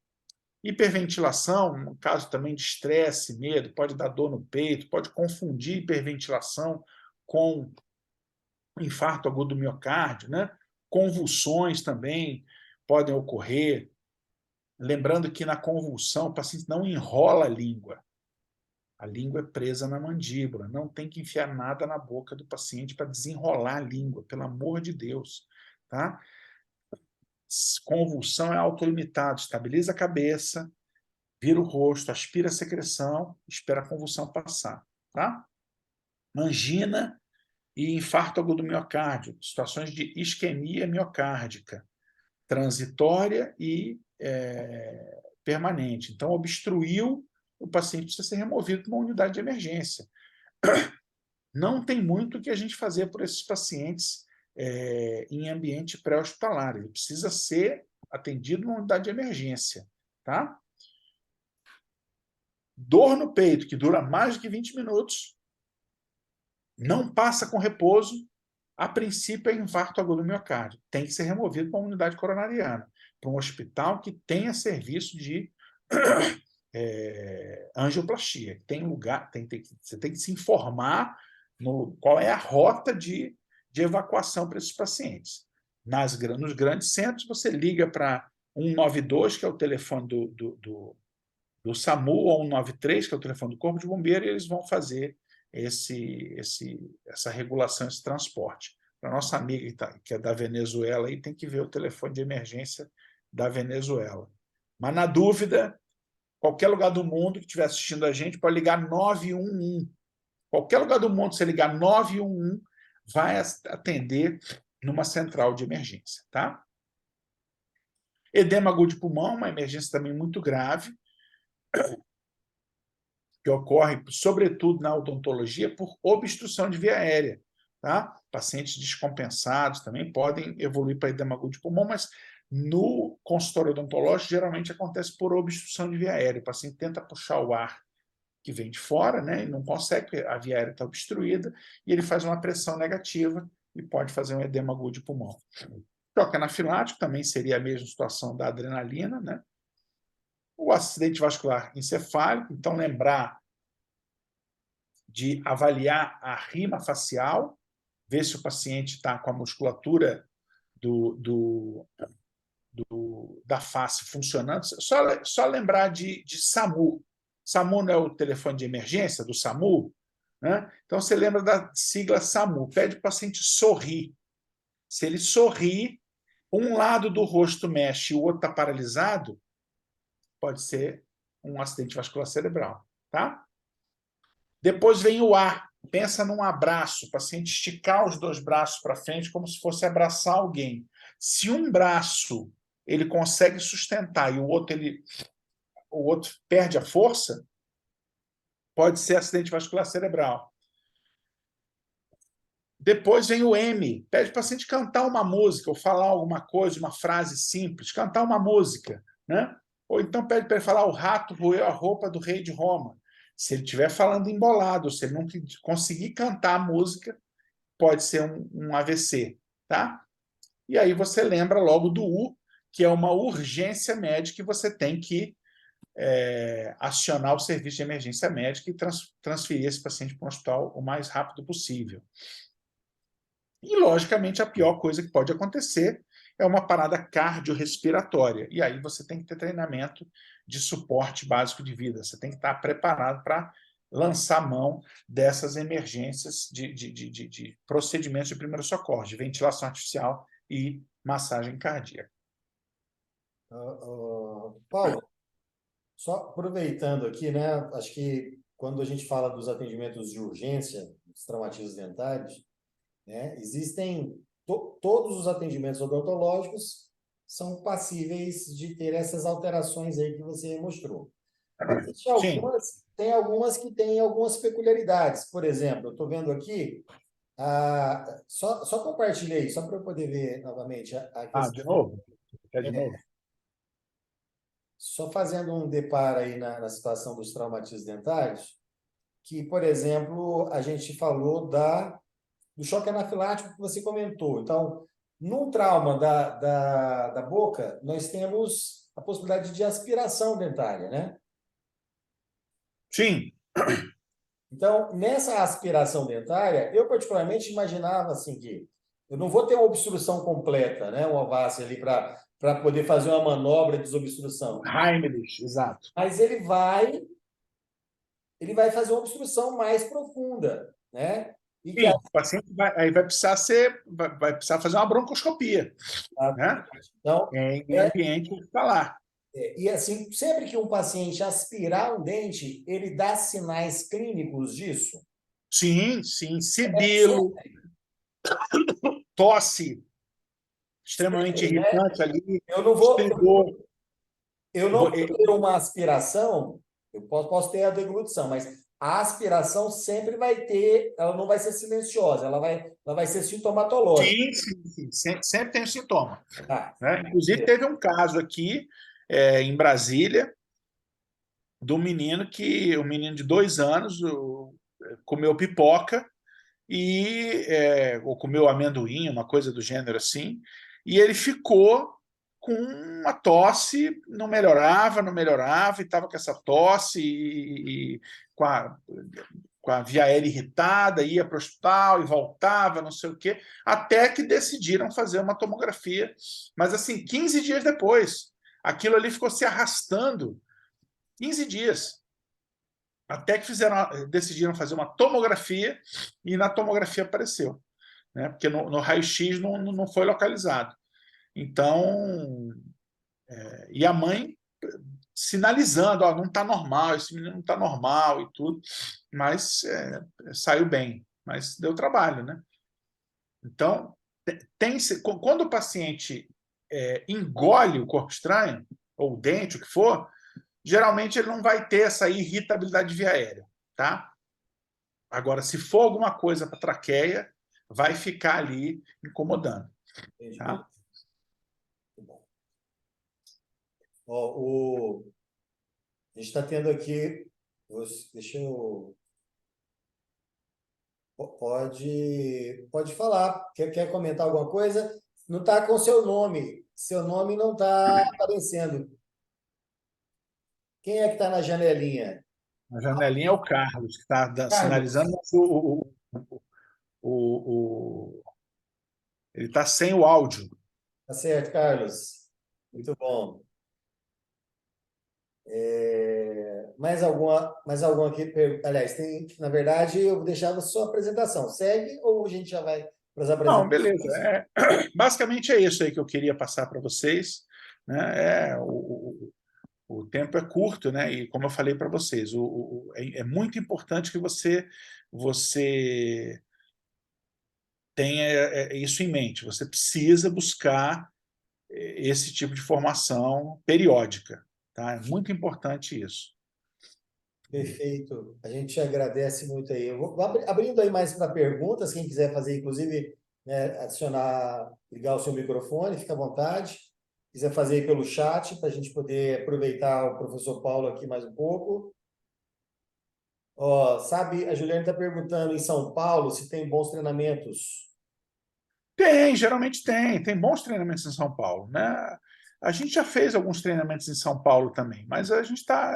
Hiperventilação, no caso também de estresse, medo, pode dar dor no peito, pode confundir hiperventilação com infarto agudo do miocárdio, né? Convulsões também podem ocorrer. Lembrando que na convulsão o paciente não enrola a língua. A língua é presa na mandíbula. Não tem que enfiar nada na boca do paciente para desenrolar a língua, pelo amor de Deus. Tá? Convulsão é autolimitado. Estabiliza a cabeça, vira o rosto, aspira a secreção, espera a convulsão passar. Tá? Angina e infarto agudo do miocárdio, situações de isquemia miocárdica, transitória e permanente. Então, obstruiu, o paciente precisa ser removido para uma unidade de emergência. Não tem muito o que a gente fazer por esses pacientes em ambiente pré-hospitalar. Ele precisa ser atendido numa unidade de emergência. Tá? Dor no peito, que dura mais de 20 minutos, não passa com repouso, a princípio é infarto agudo do miocárdio. Tem que ser removido para uma unidade coronariana, para um hospital que tenha serviço de angioplastia. Tem lugar, você tem que se informar qual é a rota de evacuação para esses pacientes. Nos grandes centros, você liga para 192, que é o telefone do SAMU, ou 193, que é o telefone do Corpo de Bombeiro, e eles vão fazer essa regulação, esse transporte. Para a nossa amiga que é da Venezuela, aí tem que ver o telefone de emergência da Venezuela. Mas, na dúvida, qualquer lugar do mundo que estiver assistindo a gente pode ligar 911. Qualquer lugar do mundo, você ligar 911, vai atender numa central de emergência. Tá? Edema agudo de pulmão, uma emergência também muito grave, que ocorre, sobretudo na odontologia, por obstrução de via aérea. tá? Pacientes descompensados também podem evoluir para edema agudo de pulmão, mas no consultório odontológico geralmente acontece por obstrução de via aérea. O paciente tenta puxar o ar que vem de fora, né, e não consegue, porque a via aérea está obstruída, e ele faz uma pressão negativa e pode fazer um edema agudo de pulmão. Choque anafilático também seria a mesma situação da adrenalina, né? O acidente vascular encefálico, então lembrar de avaliar a rima facial, ver se o paciente está com a musculatura da face funcionando. Só lembrar de SAMU. SAMU não é o telefone de emergência do SAMU? Né? Então, você lembra da sigla SAMU. Pede para o paciente sorrir. Se ele sorrir, um lado do rosto mexe e o outro está paralisado, pode ser um acidente vascular cerebral. Tá? Depois vem o ar. Pensa num abraço. O paciente esticar os dois braços para frente como se fosse abraçar alguém. Se um braço ele consegue sustentar e o outro perde a força, pode ser acidente vascular cerebral. Depois vem o M. Pede para o paciente cantar uma música ou falar alguma coisa, uma frase simples. Cantar uma música. Né? Ou então pede para ele falar: o rato roeu a roupa do rei de Roma. Se ele estiver falando embolado, se ele não conseguir cantar a música, pode ser um AVC. Tá? E aí você lembra logo do U, que é uma urgência médica, e você tem que acionar o serviço de emergência médica e transferir esse paciente para um hospital o mais rápido possível. E, logicamente, a pior coisa que pode acontecer é uma parada cardiorrespiratória. E aí você tem que ter treinamento de suporte básico de vida. Você tem que estar preparado para lançar mão dessas emergências de procedimentos de primeiro socorro, de ventilação artificial e massagem cardíaca. Paulo, só aproveitando aqui, né? Acho que quando a gente fala dos atendimentos de urgência, dos traumatismos dentários, né, existem todos os atendimentos odontológicos são passíveis de ter essas alterações aí que você mostrou. Sim. Tem algumas que têm algumas peculiaridades. Por exemplo, eu estou vendo aqui, só compartilhei, só para eu poder ver novamente a questão. De novo? Quer de novo? Só fazendo um deparo aí na situação dos traumatismos dentários, que, por exemplo, a gente falou do choque anafilático que você comentou. Então, num trauma da boca, nós temos a possibilidade de aspiração dentária, né? Sim. Então, nessa aspiração dentária, eu particularmente imaginava assim que eu não vou ter uma obstrução completa, né? Um Avast ali para poder fazer uma manobra de desobstrução. Heimlich, exato. Mas ele vai fazer uma obstrução mais profunda, né? E que Sim, o paciente vai precisar fazer uma broncoscopia, né? então, Em ambiente hospitalar. e assim, sempre que um paciente aspirar um dente, ele dá sinais clínicos disso? Sim, sibilo, tosse extremamente Sempre, né? irritante ali, Eu não vou, estridor. eu não vou ter uma aspiração, eu posso ter a deglutição, mas a aspiração sempre vai ter, ela não vai ser silenciosa, ela vai ser sintomatológica. Sim. Sempre tem um sintoma. Ah, Né? Inclusive, teve um caso aqui em Brasília, do menino um menino de 2 anos, comeu pipoca ou comeu amendoim, uma coisa do gênero assim, e ele ficou com uma tosse, não melhorava, e estava com essa tosse e com a via aérea irritada, ia para o hospital e voltava, não sei o quê, até que decidiram fazer uma tomografia. Mas, assim, 15 dias depois, aquilo ali ficou se arrastando 15 dias. Até que decidiram fazer uma tomografia e na tomografia apareceu. Né? Porque no raio-x não foi localizado. Então, e a mãe sinalizando, não está normal, esse menino não está normal e tudo, mas saiu bem, mas deu trabalho, né? Então, quando o paciente engole o corpo estranho, ou o dente, o que for, geralmente ele não vai ter essa irritabilidade via aérea, tá? Agora, se for alguma coisa para traqueia, vai ficar ali incomodando. Entendi. Tá? Muito bom. Ó, a gente está tendo aqui. Deixa eu. Pode falar. Quer comentar alguma coisa? Não está com seu nome. Seu nome não está aparecendo. Quem é que está na janelinha? A janelinha é o Carlos, que está sinalizando, Carlos. mas o- ele está sem o áudio. Tá certo, Carlos. Muito bom. Mais alguma aqui? Aliás, tem, na verdade, eu deixava só a apresentação. Segue ou a gente já vai para as Não, beleza. apresentações? Basicamente é isso aí que eu queria passar para vocês. Né? O tempo é curto, né? E como eu falei para vocês, é muito importante que você tenha isso em mente. Você precisa buscar esse tipo de formação periódica. Tá? É muito importante isso. Perfeito. A gente agradece muito aí. Eu vou abrindo aí mais para perguntas. Quem quiser fazer, inclusive, né, adicionar, ligar o seu microfone, fica à vontade. Quiser fazer aí pelo chat, para a gente poder aproveitar o professor Paulo aqui mais um pouco. Ó, sabe, a Juliana está perguntando em São Paulo se tem bons treinamentos. Tem, geralmente tem. Tem bons treinamentos em São Paulo, né? A gente já fez alguns treinamentos em São Paulo também, mas a gente está.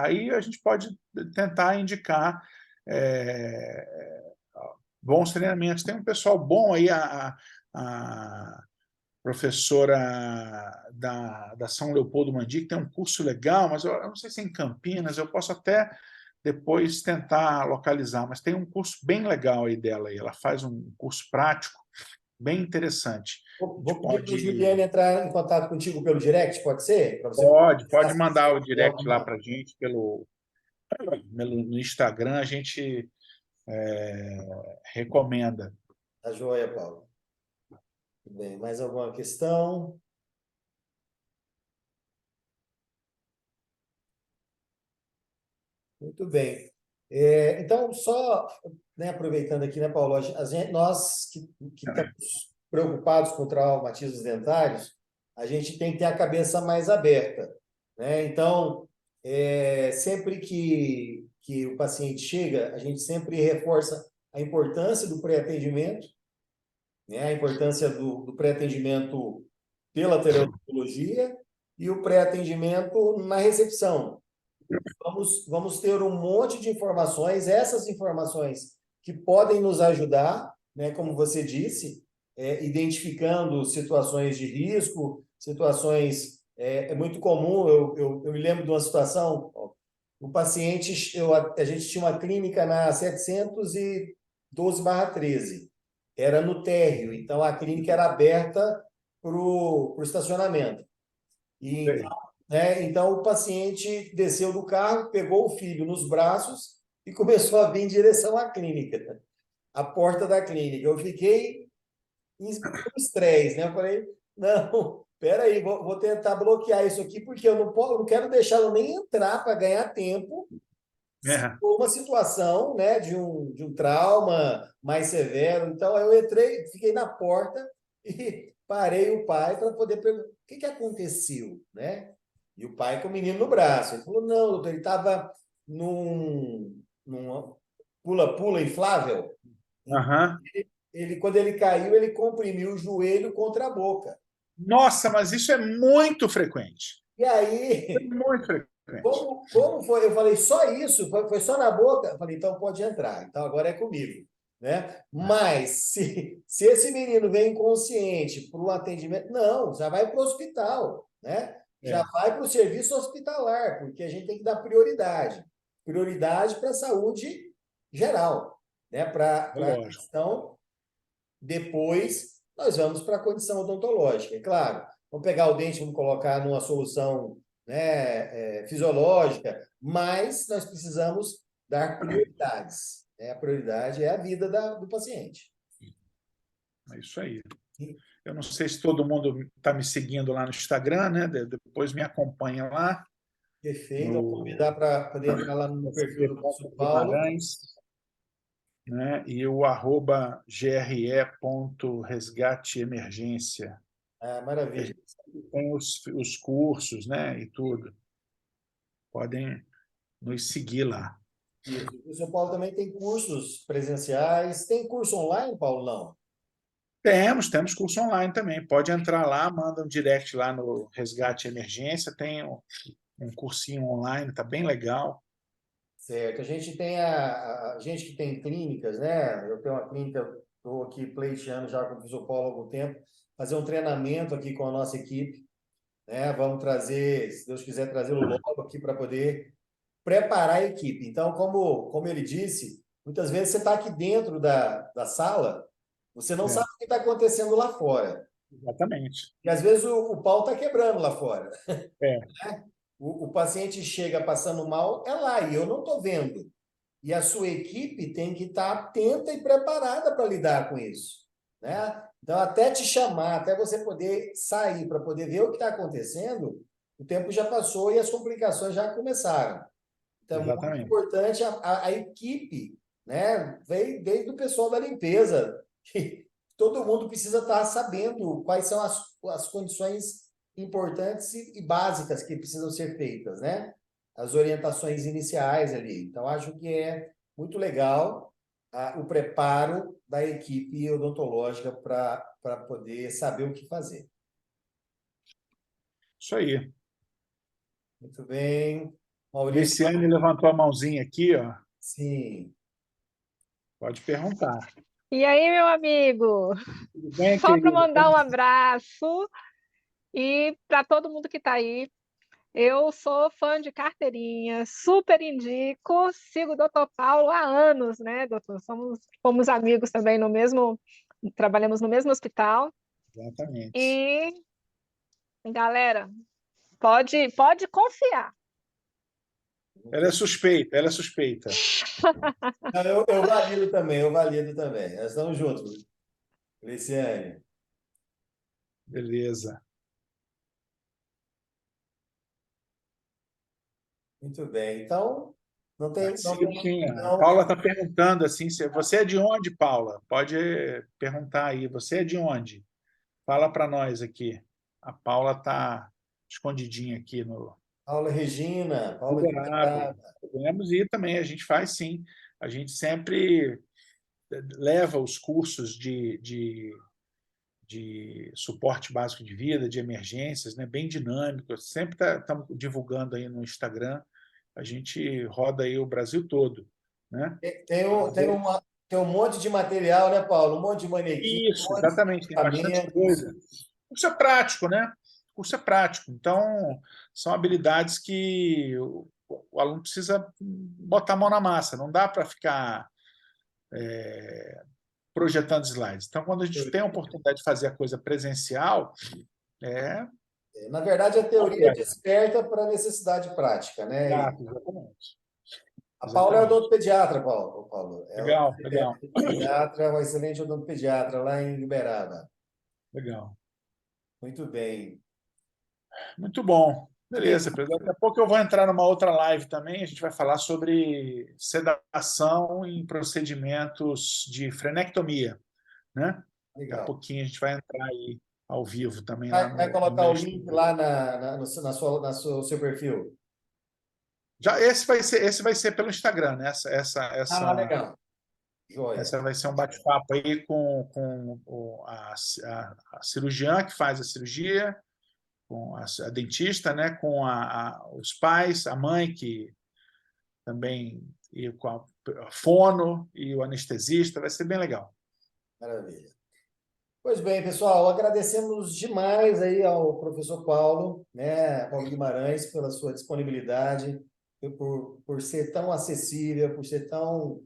Aí a gente pode tentar indicar é, bons treinamentos. Tem um pessoal bom aí, a professora da São Leopoldo Mandi, que tem um curso legal, mas eu não sei se é em Campinas, eu posso até depois tentar localizar, mas tem um curso bem legal aí dela. Aí. Ela faz um curso prático bem interessante. A Vou gente pedir para a pode, Juliana entrar em contato contigo pelo direct, pode ser? Para você pode conversar, se mandar o tiver direct lá alguma. para a gente no Instagram, a gente recomenda. Tá joia, Paulo. Tudo bem, mais alguma questão? Muito bem. Então, só né, aproveitando aqui, né, Paulo, nós que estamos preocupados com traumatismos dentários, a gente tem que ter a cabeça mais aberta, né? Então, sempre que o paciente chega, a gente sempre reforça a importância do pré-atendimento, né? A importância do pré-atendimento pela teleodontologia e o pré-atendimento na recepção. Vamos ter um monte de informações, essas informações que podem nos ajudar, né, como você disse, identificando situações de risco, situações. É muito comum, eu me lembro de uma situação, ó, o paciente, a gente tinha uma clínica na 712/13, era no térreo, então a clínica era aberta para o estacionamento. E Sei. então, o paciente desceu do carro, pegou o filho nos braços e começou a vir em direção à clínica, à porta da clínica. Eu fiquei em estresse, né? Eu falei, não, peraí, vou tentar bloquear isso aqui, porque eu não quero deixá-lo nem entrar para ganhar tempo. Se É, for uma situação, né, de um trauma mais severo. Então, eu entrei, fiquei na porta e parei o pai para poder perguntar o que aconteceu, né? E o pai com o menino no braço. Ele falou, não, doutor, ele estava num pula-pula inflável. aham. Quando ele caiu, ele comprimiu o joelho contra a boca. Nossa, mas isso é muito frequente. E É aí, muito frequente. como foi? Eu falei, só isso? Foi só na boca? Eu falei, então pode entrar. Então agora é comigo. Né? Mas se esse menino vem inconsciente para o atendimento, não, já vai para o hospital, né? Já É, vai para o serviço hospitalar, porque a gente tem que dar prioridade. Prioridade para a saúde geral, né? é Para a lógico. questão, depois nós vamos para a condição odontológica, é claro. Vamos pegar o dente, vamos colocar numa solução, né, fisiológica, mas nós precisamos dar prioridades. Né? A prioridade é a vida do paciente. É isso aí. Eu não sei se todo mundo está me seguindo lá no Instagram, né? Depois me acompanha lá Perfeito. Vou no convidar para poder entrar lá no perfil do professor Paulo. Guimarães. né? E o @gre.resgateemergência. Ah, A maravilha. gente tem os cursos, né? E tudo. Podem nos seguir lá. Isso. O São Paulo também tem cursos presenciais. Tem curso online, Paulo? Não. Temos curso online também. Pode entrar lá, manda um direct lá no Resgate Emergência. Tem um cursinho online, tá bem legal. Certo. A gente tem a gente que tem clínicas, né? Eu tenho uma clínica, estou aqui pleiteando já com o professor Paulo há algum tempo, fazer um treinamento aqui com a nossa equipe, né? Vamos trazer, se Deus quiser, trazê-lo logo aqui para poder preparar a equipe. Então, como ele disse, muitas vezes você está aqui dentro da sala, você não É, sabe o que está acontecendo lá fora. exatamente. E às vezes o pau está quebrando lá fora. É, O paciente chega passando mal, é lá, e eu não estou vendo. E a sua equipe tem que estar atenta e preparada para lidar com isso, né? Então, até te chamar, até você poder sair para poder ver o que está acontecendo, o tempo já passou e as complicações já começaram. Então, é muito exatamente. importante a equipe, né? Vem desde o pessoal da limpeza, que todo mundo precisa estar sabendo quais são as condições importantes e básicas que precisam ser feitas, né? As orientações iniciais ali. Então, acho que é muito legal o preparo da equipe odontológica para poder saber o que fazer. Isso aí. Muito bem. Maurício, Liciane levantou a mãozinha aqui, ó. sim. Pode perguntar. E aí, meu amigo? Tudo bem, Só para querida? mandar um abraço e para todo mundo que está aí. Eu sou fã de carteirinha, super indico, sigo o Dr. Paulo há anos, né, doutor? Fomos amigos também trabalhamos no mesmo hospital. Exatamente. E, galera, pode confiar. Ela é suspeita, ela é suspeita. Não, eu valido também, eu valido também. Nós estamos juntos, Luciane. Beleza. Muito bem. Então, não Participe, tem, sim. A não, Paula está perguntando assim, você é de onde, Paula? Pode perguntar aí. Você é de onde? Fala para nós aqui. A Paula está escondidinha aqui no Paula Regina, Paula de Uberaba. Uberaba. Podemos ir também, a gente faz sim. A gente sempre leva os cursos de suporte básico de vida, de emergências, né, bem dinâmico. Sempre estamos divulgando aí no Instagram. A gente roda aí o Brasil todo, né? Tem, um, tem, uma, tem um monte de material, né, Paulo? Um monte de manequim, um Isso, monte de exatamente, tem bastante equipamentos. coisa. O curso é prático, né? O curso é prático. Então, são habilidades que o aluno precisa botar a mão na massa. Não dá para ficar projetando slides. Então, quando a gente tem a oportunidade de fazer a coisa presencial, é Na verdade, a uma teoria pega. desperta para a necessidade prática, né? E Exato, exatamente. a Paula é Exatamente. odontopediatra, Paulo. Ela Legal, é legal, pediatra, uma excelente odontopediatra lá em Uberaba. legal. Muito bem. Muito bom. Tem Beleza, Pedro. Daqui a pouco eu vou entrar numa outra live também. A gente vai falar sobre sedação em procedimentos de frenectomia, né? Daqui a legal. pouquinho a gente vai entrar aí ao vivo também lá Vai no colocar meu o link Instagram. lá no seu perfil. Já esse vai ser pelo Instagram, né? Ah, legal. Joia. Essa vai ser um bate-papo aí com a cirurgiã que faz a cirurgia, com a dentista, né? Com os pais, a mãe que também e com a fono e o anestesista, vai ser bem legal. Maravilha. Pois bem, pessoal, agradecemos demais aí ao professor Paulo, né, Paulo Guimarães, pela sua disponibilidade, por ser tão acessível, por ser tão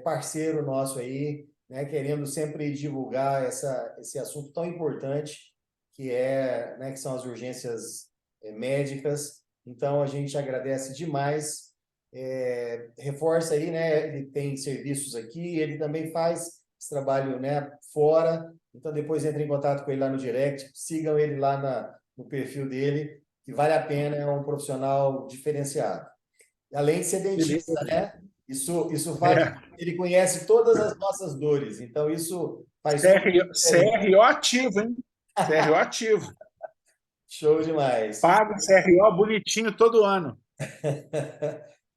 parceiro nosso aí, né, querendo sempre divulgar esse assunto tão importante né, que são as urgências médicas. Então, a gente agradece demais. Reforça aí, né, ele tem serviços aqui, ele também faz esse trabalho, né, fora. Então, depois entre em contato com ele lá no direct, sigam ele lá no perfil dele, que vale a pena, é um profissional diferenciado. Além de ser dentista, Beleza. né? Isso faz. Ele conhece todas as nossas dores, então isso faz toda a diferença. CRO ativo, hein? CRO ativo. Show demais. Paga o CRO bonitinho todo ano.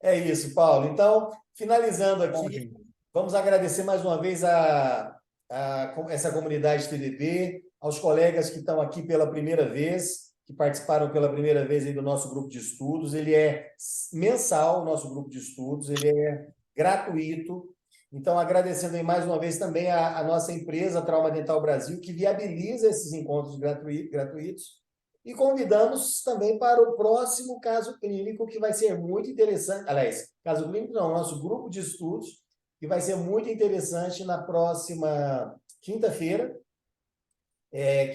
É isso, Paulo. Então, finalizando Bom, aqui, gente. vamos agradecer mais uma vez essa comunidade TDB, aos colegas que estão aqui pela primeira vez, que participaram pela primeira vez aí do nosso grupo de estudos. Ele é mensal, o nosso grupo de estudos, ele é gratuito. Então, agradecendo aí mais uma vez também a nossa empresa Trauma Dental Brasil, que viabiliza esses encontros gratuitos. E convidamos também para o próximo caso clínico, que vai ser muito interessante. Aliás, caso clínico não, nosso grupo de estudos, que vai ser muito interessante na próxima quinta-feira,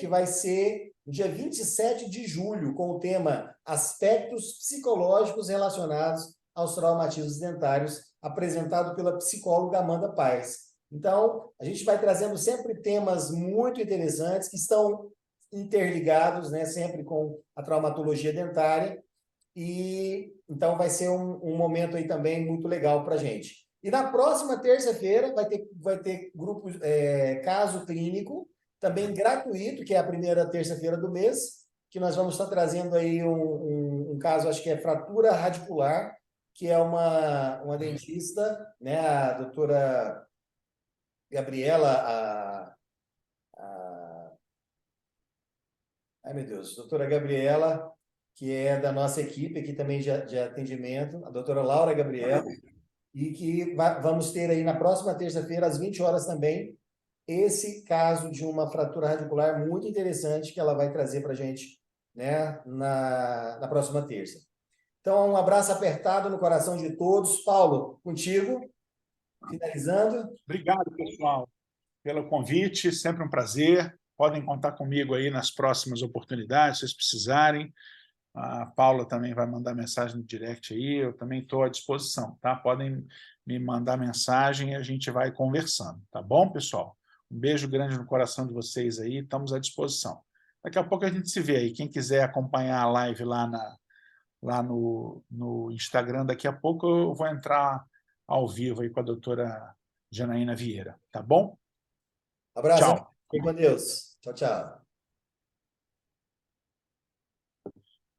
que vai ser no dia 27 de julho, com o tema Aspectos Psicológicos Relacionados aos Traumatismos Dentários, apresentado pela psicóloga Amanda Paes. Então, a gente vai trazendo sempre temas muito interessantes, que estão interligados, né, sempre com a traumatologia dentária, e então vai ser um momento aí também muito legal para a gente. E na próxima terça-feira vai ter grupo caso clínico, também gratuito, que é a primeira terça-feira do mês, que nós vamos estar trazendo aí um caso, acho que é fratura radicular, que é uma dentista, né, a doutora Gabriela, ai meu Deus, doutora Gabriela, que é da nossa equipe aqui também de atendimento, a doutora Laura Gabriela, e que vamos ter aí na próxima terça-feira, às 20 horas também, esse caso de uma fratura radicular muito interessante que ela vai trazer para a gente, né, na próxima terça. Então, um abraço apertado no coração de todos. Paulo, contigo, finalizando. Obrigado, pessoal, pelo convite. Sempre um prazer. Podem contar comigo aí nas próximas oportunidades, se vocês precisarem. A Paula também vai mandar mensagem no direct aí. Eu também estou à disposição, tá? Podem me mandar mensagem e a gente vai conversando, tá bom, pessoal? Um beijo grande no coração de vocês aí. Estamos à disposição. Daqui a pouco a gente se vê aí. Quem quiser acompanhar a live lá no Instagram, daqui a pouco eu vou entrar ao vivo aí com a doutora Janaína Vieira, tá bom? Abraço, Tchau. fique com Deus. Tchau, tchau.